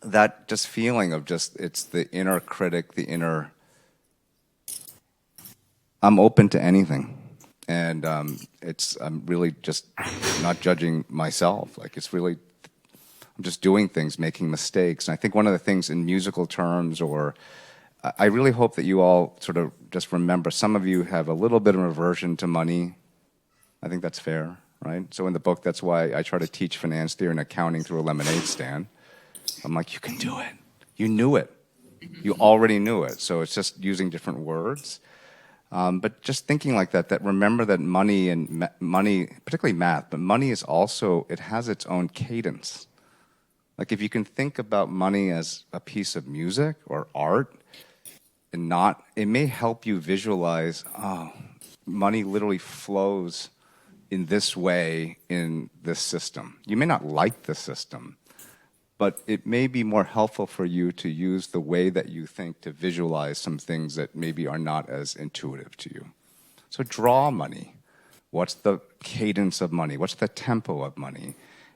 that just feeling of it's the inner critic, the inner, I'm open to anything. And I'm really just not judging myself. I'm just doing things, making mistakes. And I think one of the things in musical terms, or I really hope that you all sort of just remember, some of you have a little bit of aversion to money. I think that's fair, right? So in the book, that's why I try to teach finance theory and accounting through a lemonade stand. I'm like, you can do it. You knew it. You already knew it. So it's just using different words. But just thinking like that remember that money, particularly math, but money is also, it has its own cadence. Like if you can think about money as a piece of music or art, it may help you visualize, money literally flows in this way in this system. You may not like the system, but it may be more helpful for you to use the way that you think to visualize some things that maybe are not as intuitive to you. So draw money. What's the cadence of money? What's the tempo of money?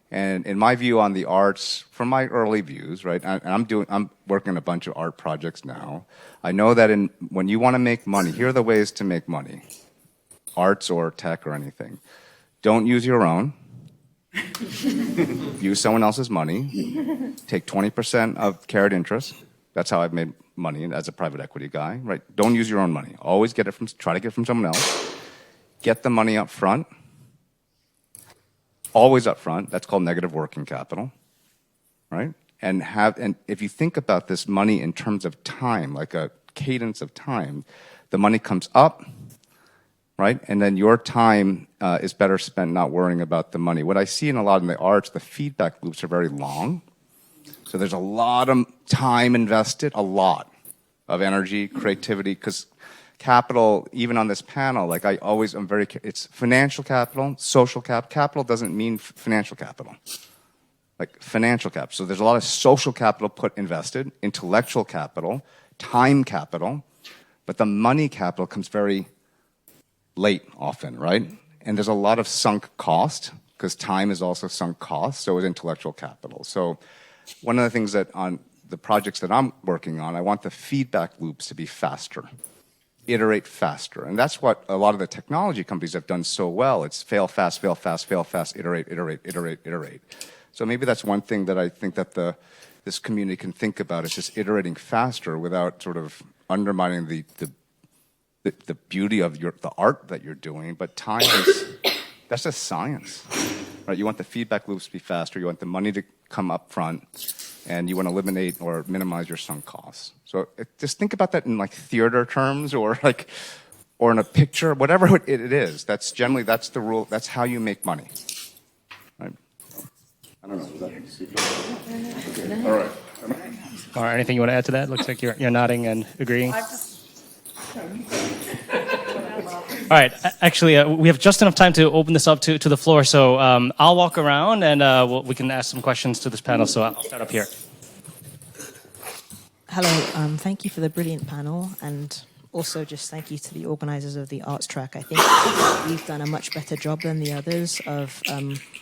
And in my view on the arts, from my early views, right, and I'm working on a bunch of art projects now. I know that when you want to make money, here are the ways to make money. Arts or tech or anything. Don't use your own. Use someone else's money. Take 20% of carried interest. That's how I've made money as a private equity guy, right? Don't use your own money. Always try to get it from someone else. Get the money up front. Always up front. That's called negative working capital, right? And if you think about this money in terms of time, like a cadence of time, the money comes up, right? And then your time is better spent not worrying about the money. What I see in a lot in the arts, the feedback loops are very long. So there's a lot of time invested, a lot. of energy, creativity, because capital, even on this panel, like it's financial capital, social capital doesn't mean financial capital. Like financial capital. So there's a lot of social capital invested, intellectual capital, time capital, but the money capital comes very late often, right? And there's a lot of sunk cost, because time is also sunk cost, so is intellectual capital. So one of the things that on the projects that I'm working on, I want the feedback loops to be faster, iterate faster. And that's what a lot of the technology companies have done so well. It's fail fast, fail fast, fail fast, iterate, iterate, iterate, iterate. So maybe that's one thing that I think that this community can think about, is just iterating faster without sort of undermining the beauty of the art that you're doing. But time that's just science, right? You want the feedback loops to be faster. You want the money to come up front, and you want to eliminate or minimize your sunk costs. So just think about that in like theater terms, or in a picture, whatever it is. That's the rule. That's how you make money. Right? I don't know. Okay. All right. Or anything you want to add to that? Looks like you're nodding and agreeing. All right. Actually, we have just enough time to open this up to the floor. So I'll walk around and we can ask some questions to this panel. So I'll start up here. Hello. Thank you for the brilliant panel, and also just thank you to the organizers of the arts track. I think we've done a much better job than the others of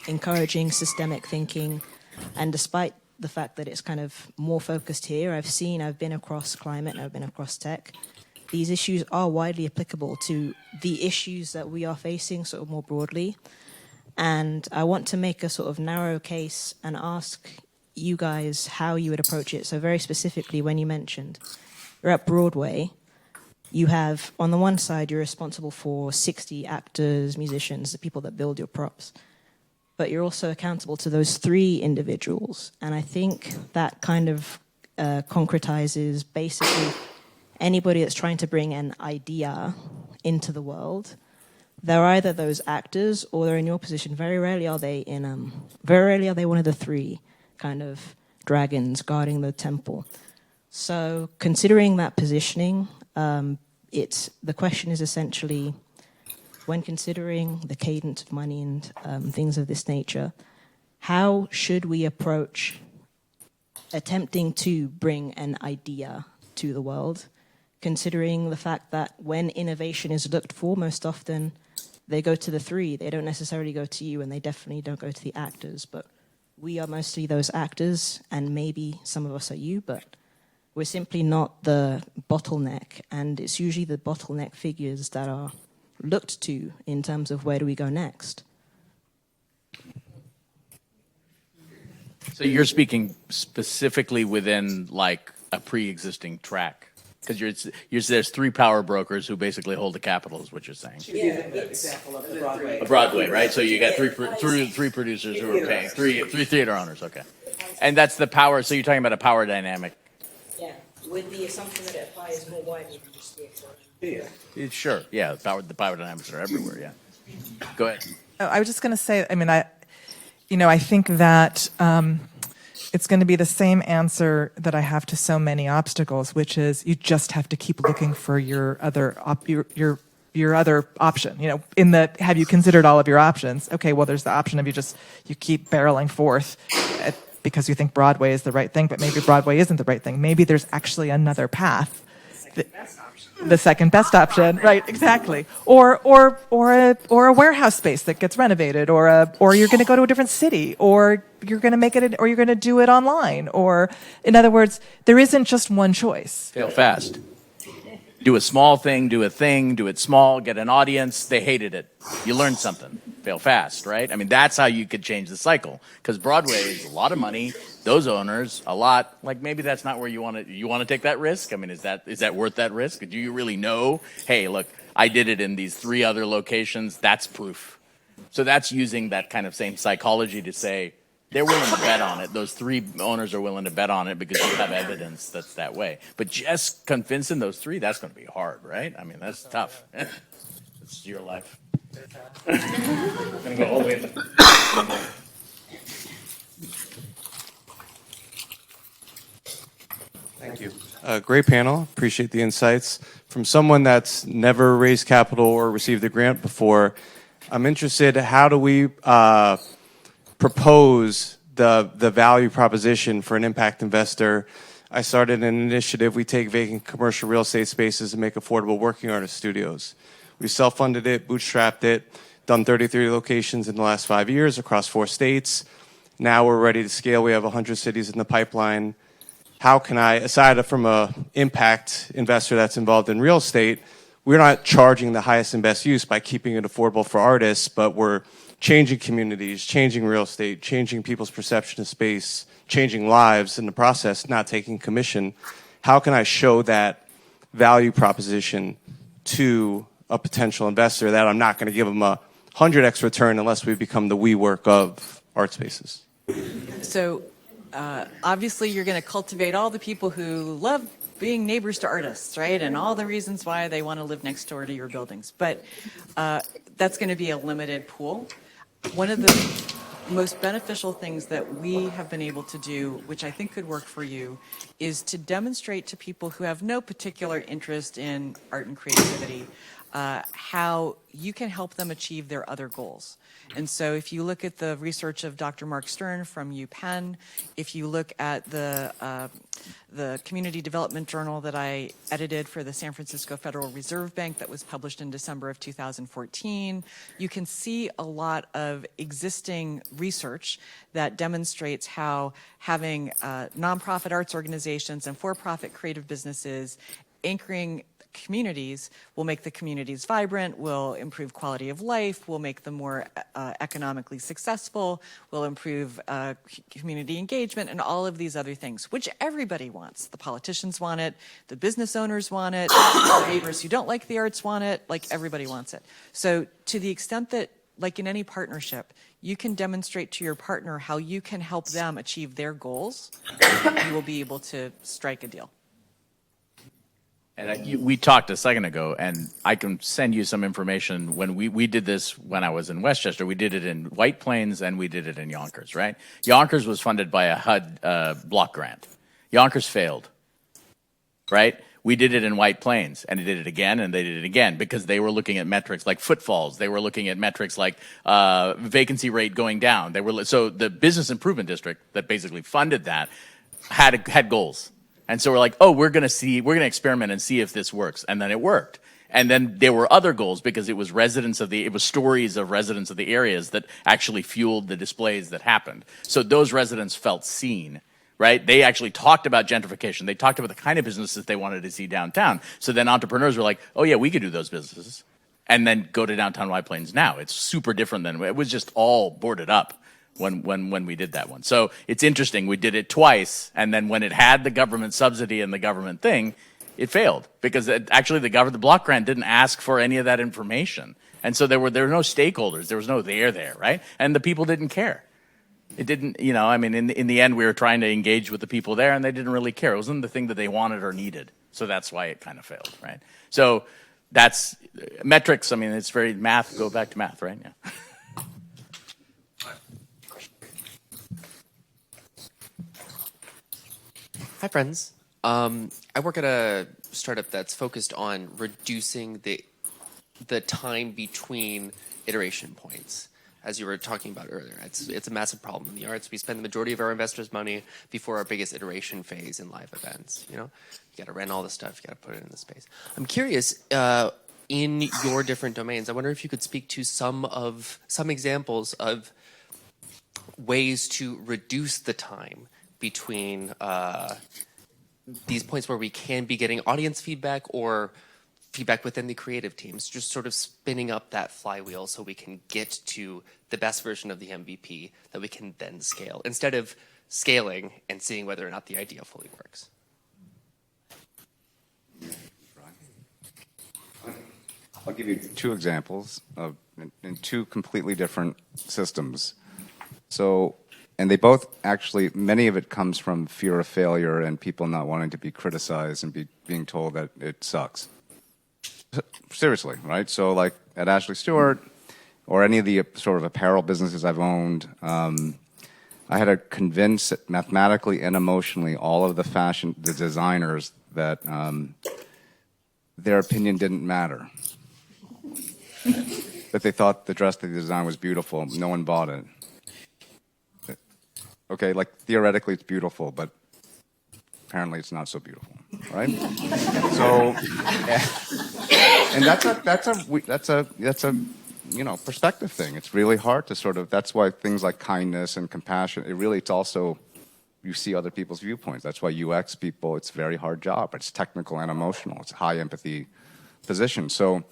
encouraging systemic thinking. And despite the fact that it's kind of more focused here, I've been across climate and I've been across tech. These issues are widely applicable to the issues that we are facing sort of more broadly. And I want to make a sort of narrow case and ask you guys how you would approach it. So very specifically, when you mentioned you're at Broadway, you have, on the one side, you're responsible for 60 actors, musicians, the people that build your props. But you're also accountable to those 3 individuals. And I think that kind of concretizes basically anybody that's trying to bring an idea into the world. They're either those actors or they're in your position. Very rarely are they one of the 3 kind of dragons guarding the temple. So considering that positioning, the question is essentially, when considering the cadence of money and things of this nature, how should we approach attempting to bring an idea to the world, considering the fact that when innovation is looked for, most often they go to the 3. They don't necessarily go to you, and they definitely don't go to the actors. But we are mostly those actors, and maybe some of us are you, but we're simply not the bottleneck. And it's usually the bottleneck figures that are looked to in terms of where do we go next. So you're speaking specifically within like a pre-existing track, because there's 3 power brokers who basically hold the capital, is what you're saying. The example of the Broadway. A Broadway, right? So you got three producers who are paying, three theater owners. Okay, and that's the power. So you're talking about a power dynamic. Yeah, with the assumption that it applies more widely than just theater. Sure. Yeah, the power dynamics are everywhere. Yeah. Go ahead. Oh, I was just going to say, I think that it's going to be the same answer that I have to so many obstacles, which is you just have to keep looking for your other your other option. Have you considered all of your options? Okay, well, there's the option of you keep barreling forth because you think Broadway is the right thing, but maybe Broadway isn't the right thing. Maybe there's actually another path. The second best option, right? Exactly. Or a warehouse space that gets renovated, or you're going to go to a different city, or you're going to make it, or you're going to do it online, or in other words, there isn't just one choice. Fail fast. Do a small thing, do it small, get an audience. They hated it. You learned something. Fail fast, right? I mean, that's how you could change the cycle. Because Broadway is a lot of money. Those owners, a lot. Like, maybe that's not where you want to. You want to take that risk? I mean, is that worth that risk? Do you really know? Hey, look, I did it in these 3 other locations. That's proof. So that's using that kind of same psychology to say, they're willing to bet on it. Those 3 owners are willing to bet on it because you have evidence that's that way. But just convincing those 3, that's going to be hard, right? I mean, that's tough. It's your life. I'm going to go all the way. Thank you. Great panel. Appreciate the insights. From someone that's never raised capital or received a grant before, I'm interested, how do we propose the value proposition for an impact investor? I started an initiative. We take vacant commercial real estate spaces and make affordable working artist studios. We self-funded it, bootstrapped it, done 33 locations in the last 5 years across 4 states. Now we're ready to scale. We have 100 cities in the pipeline. How can I, aside from an impact investor that's involved in real estate, we're not charging the highest and best use by keeping it affordable for artists, but we're changing communities, changing real estate, changing people's perception of space, changing lives in the process, not taking commission. How can I show that value proposition to a potential investor that I'm not going to give them a 100x return unless we become the WeWork of art spaces? So obviously you're going to cultivate all the people who love being neighbors to artists, right? And all the reasons why they want to live next door to your buildings. But that's going to be a limited pool. One of the most beneficial things that we have been able to do, which I think could work for you, is to demonstrate to people who have no particular interest in art and creativity how you can help them achieve their other goals. And so if you look at the research of Dr. Mark Stern from UPenn, if you look at the community development journal that I edited for the San Francisco Federal Reserve Bank that was published in December of 2014, you can see a lot of existing research that demonstrates how having nonprofit arts organizations and for-profit creative businesses anchoring communities will make the communities vibrant, will improve quality of life, will make them more economically successful, will improve community engagement, and all of these other things, which everybody wants. The politicians want it, the business owners want it, the neighbors who don't like the arts want it, like everybody wants it. So to the extent that, like in any partnership, you can demonstrate to your partner how you can help them achieve their goals, you will be able to strike a deal. And we talked a second ago, and I can send you some information. When we did this when I was in Westchester, we did it in White Plains and we did it in Yonkers, right? Yonkers was funded by a HUD block grant. Yonkers failed, right? We did it in White Plains, and they did it again, and they did it again, because they were looking at metrics like footfalls. They were looking at metrics like vacancy rate going down. So the business improvement district that basically funded that had goals. And so we're like, oh, we're going to experiment and see if this works. And then it worked. And then there were other goals, because it was stories of residents of the areas that actually fueled the displays that happened. So those residents felt seen, right? They actually talked about gentrification. They talked about the kind of businesses they wanted to see downtown. So then entrepreneurs were like, oh yeah, we could do those businesses. And then go to downtown White Plains now. It's super different than, it was just all boarded up when we did that one. So it's interesting. We did it twice, and then when it had the government subsidy and the government thing, it failed, because the block grant didn't ask for any of that information. And so there were no stakeholders. There was no there, right? And the people didn't care. It didn't, in the end, we were trying to engage with the people there, and they didn't really care. It wasn't the thing that they wanted or needed. So that's why it kind of failed, right? So that's metrics. It's very math. Go back to math, right? Yeah. Hi, friends. I work at a startup that's focused on reducing the time between iteration points, as you were talking about earlier. It's a massive problem in the arts. We spend the majority of our investors' money before our biggest iteration phase in live events. You got to rent all the stuff. You got to put it in the space. I'm curious, in your different domains, I wonder if you could speak to some examples of ways to reduce the time between these points where we can be getting audience feedback or feedback within the creative teams, just sort of spinning up that flywheel so we can get to the best version of the MVP that we can then scale, instead of scaling and seeing whether or not the idea fully works. I'll give you 2 examples in 2 completely different systems. And they both actually, many of it comes from fear of failure and people not wanting to be criticized and being told that it sucks. Seriously, right? So like at Ashley Stewart or any of the sort of apparel businesses I've owned, I had to convince mathematically and emotionally all of the designers that their opinion didn't matter. That they thought the dress that they designed was beautiful. No one bought it. Okay, like theoretically it's beautiful, but apparently it's not so beautiful, right? So, and that's a perspective thing. It's really hard to sort of. That's why things like kindness and compassion. It's also you see other people's viewpoints. That's why UX people. It's a very hard job. It's technical and emotional. It's a high empathy position. So,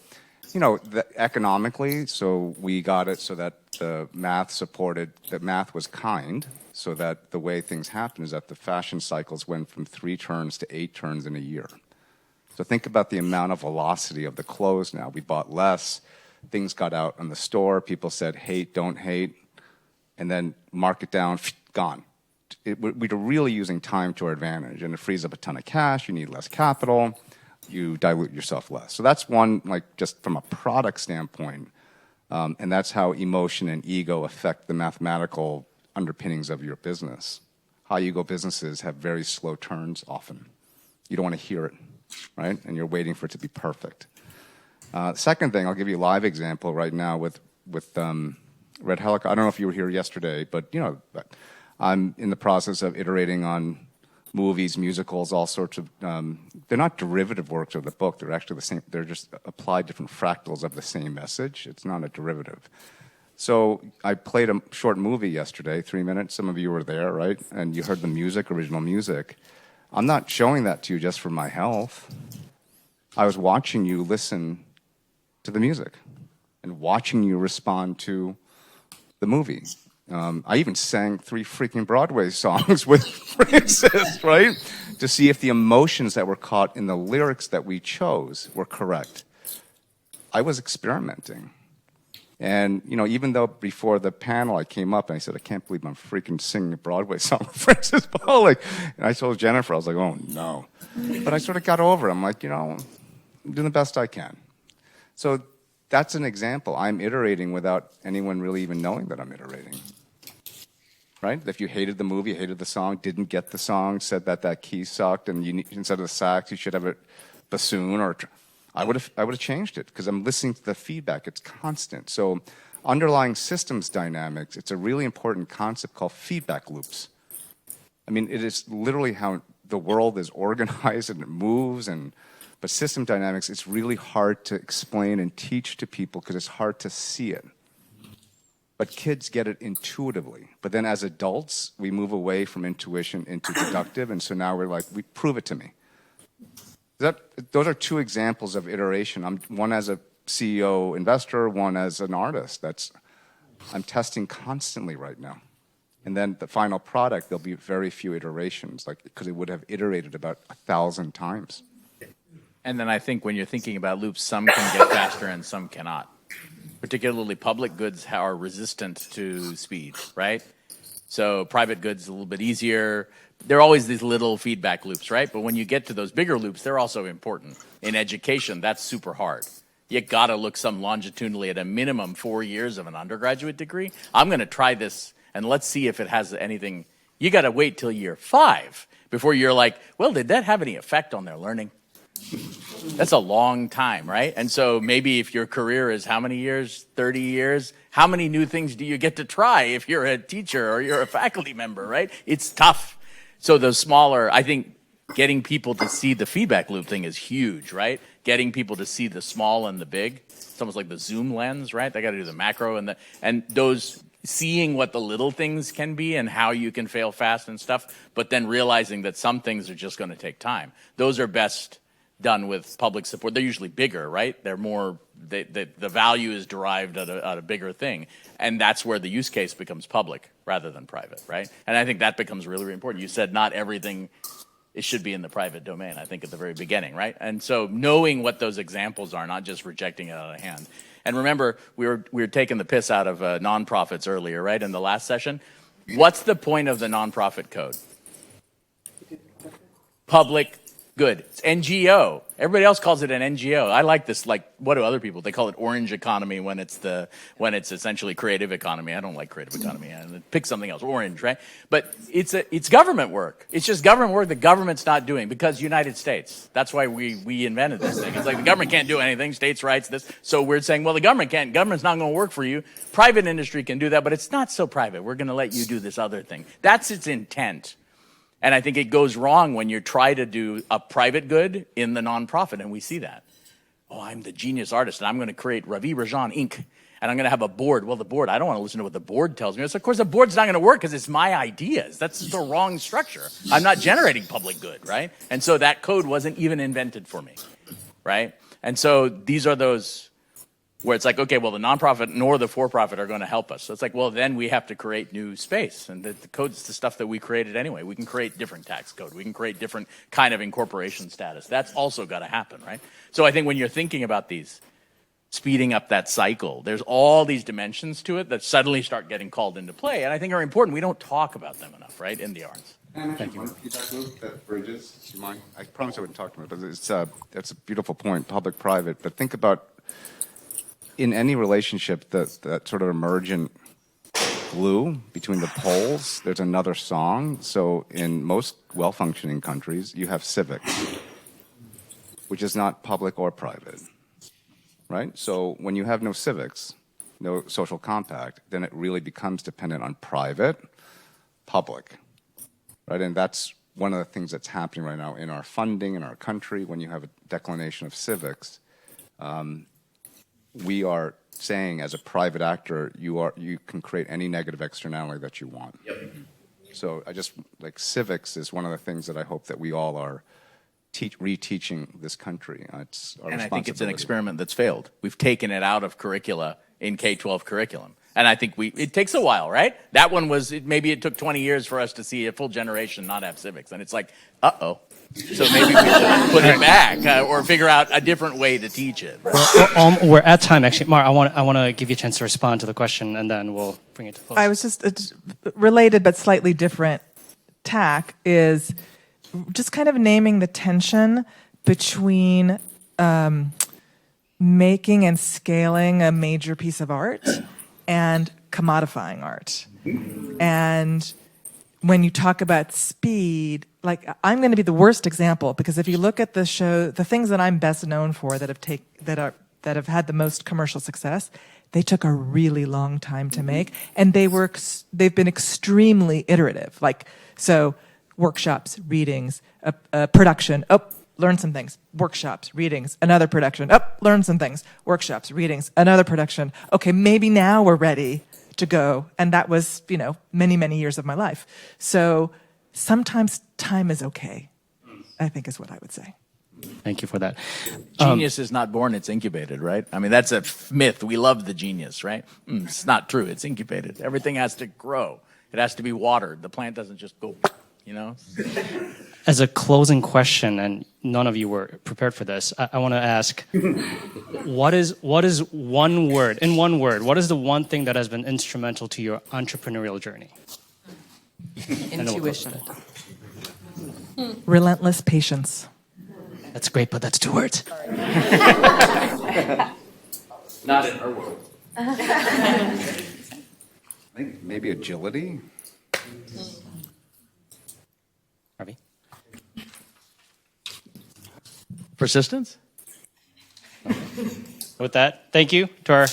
economically, so we got it so that the math was kind. So that the way things happen is that the fashion cycles went from 3 turns to 8 turns in a year. So think about the amount of velocity of the clothes now. We bought less. Things got out in the store. People said, hate, don't hate. And then mark it down, gone. We're really using time to our advantage. And it frees up a ton of cash. You need less capital. You dilute yourself less. So that's one, just from a product standpoint. And that's how emotion and ego affect the mathematical underpinnings of your business. High ego businesses have very slow turns often. You don't want to hear it, right? And you're waiting for it to be perfect. Second thing, I'll give you a live example right now with Red Helicopter. I don't know if you were here yesterday, but I'm in the process of iterating on movies, musicals, all sorts of. They're not derivative works of the book. They're actually the same. They're just applied different fractals of the same message. It's not a derivative. So I played a short movie yesterday, 3 minutes. Some of you were there, right? And you heard the music, original music. I'm not showing that to you just for my health. I was watching you listen to the music and watching you respond to the movie. I even sang 3 freaking Broadway songs with Francis, right? To see if the emotions that were caught in the lyrics that we chose were correct. I was experimenting. And, even though before the panel I came up and I said, I can't believe I'm freaking singing a Broadway song with Francis Pollock. And I told Jennifer, I was like, oh, no. But I sort of got over it. I'm like, I'm doing the best I can. So that's an example. I'm iterating without anyone really even knowing that I'm iterating. Right? If you hated the movie, hated the song, didn't get the song, said that key sucked, and instead of the sax, you should have a bassoon or... I would have changed it because I'm listening to the feedback. It's constant. So underlying systems dynamics, it's a really important concept called feedback loops. I mean, it is literally how the world is organized and it moves. But system dynamics, it's really hard to explain and teach to people because it's hard to see it. But kids get it intuitively. But then as adults, we move away from intuition into deductive. And so now we're like, prove it to me. Those are 2 examples of iteration. One as a CEO investor, one as an artist. I'm testing constantly right now. And then the final product, there'll be very few iterations, because it would have iterated about 1,000 times. And then I think when you're thinking about loops, some can get faster and some cannot. Particularly public goods are resistant to speed, right? So private goods a little bit easier. There are always these little feedback loops, right? But when you get to those bigger loops, they're also important. In education, that's super hard. You gotta look some longitudinally at a minimum 4 years of an undergraduate degree. I'm gonna try this and let's see if it has anything. You gotta wait till year 5 before you're like, well, did that have any effect on their learning? That's a long time, right? And so maybe if your career is how many years, 30 years, how many new things do you get to try if you're a teacher or you're a faculty member, right? It's tough. So the smaller, I think getting people to see the feedback loop thing is huge, right? Getting people to see the small and the big. It's almost like the zoom lens, right? They got to do the macro and those seeing what the little things can be and how you can fail fast and stuff, but then realizing that some things are just going to take time. Those are best done with public support. They're usually bigger, right? They're more, the value is derived at a bigger thing. And that's where the use case becomes public rather than private, right? And I think that becomes really, really important. You said not everything, it should be in the private domain, I think at the very beginning, right? And so knowing what those examples are, not just rejecting it out of hand. And remember, we were taking the piss out of nonprofits earlier, right, in the last session. What's the point of the nonprofit code? Public good. It's NGO. Everybody else calls it an NGO. I like this. Like, what do other people? They call it orange economy when it's essentially creative economy. I don't like creative economy. Pick something else, orange, right? But it's government work. It's just government work the government's not doing because United States. That's why we invented this thing. It's like the government can't do anything. States' rights, this. So we're saying, well, the government can't. Government's not going to work for you. Private industry can do that, but it's not so private. We're going to let you do this other thing. That's its intent. And I think it goes wrong when you try to do a private good in the nonprofit, and we see that. Oh, I'm the genius artist, and I'm going to create Ravi Rajan Inc., and I'm going to have a board. Well, the board, I don't want to listen to what the board tells me. It's, of course, the board's not going to work because it's my ideas. That's the wrong structure. I'm not generating public good, right? And so that code wasn't even invented for me, right? And so these are those where it's like, okay, well, the nonprofit nor the for-profit are going to help us. So it's like, well, then we have to create new space. And the code's the stuff that we created anyway. We can create different tax code. We can create different kind of incorporation status. That's also got to happen, right? So I think when you're thinking about these, speeding up that cycle, there's all these dimensions to it that suddenly start getting called into play, and I think are important. We don't talk about them enough, right, in the arts. Thank you. That bridges, do you mind? I promise I wouldn't talk to it, but that's a beautiful point, public-private. But think about in any relationship, that sort of emergent glue between the poles, there's another song. So in most well-functioning countries, you have civics, which is not public or private, right? So when you have no civics, no social compact, then it really becomes dependent on private, public, right? And that's one of the things that's happening right now in our funding in our country. When you have a declination of civics, we are saying as a private actor, you can create any negative externality that you want. Yep. So I just, like, civics is one of the things that I hope that we all are reteaching this country. It's our and responsibility. I think it's an experiment that's failed. We've taken it out of curricula in K-12 curriculum. And I think it takes a while, right? That one was, maybe it took 20 years for us to see a full generation not have civics. And it's like, uh-oh. So maybe we should put it back or figure out a different way to teach it. We're at time, actually. Mark, I want to give you a chance to respond to the question, and then we'll bring it to close. I was just related but slightly different tack is just kind of naming the tension between making and scaling a major piece of art and commodifying art. And when you talk about speed, like, I'm going to be the worst example, because if you look at the show, the things that I'm best known for that have had the most commercial success, they took a really long time to make, and they've been extremely iterative. Like, so workshops, readings, production, learn some things, workshops, readings, another production, learn some things, workshops, readings, another production. Okay, maybe now we're ready to go. And that was, many, many years of my life. So sometimes time is okay, I think is what I would say. Thank you for that. Genius is not born, it's incubated, right? I mean, that's a myth. We love the genius, right? It's not true. It's incubated. Everything has to grow. It has to be watered. The plant doesn't just go, As a closing question, and none of you were prepared for this, I want to ask, what is one word, in one word, what is the one thing that has been instrumental to your entrepreneurial journey? Intuition. Relentless patience. That's great, but that's 2 words. Not in her world. I think maybe agility. Harvey? Persistence? With that, thank you to our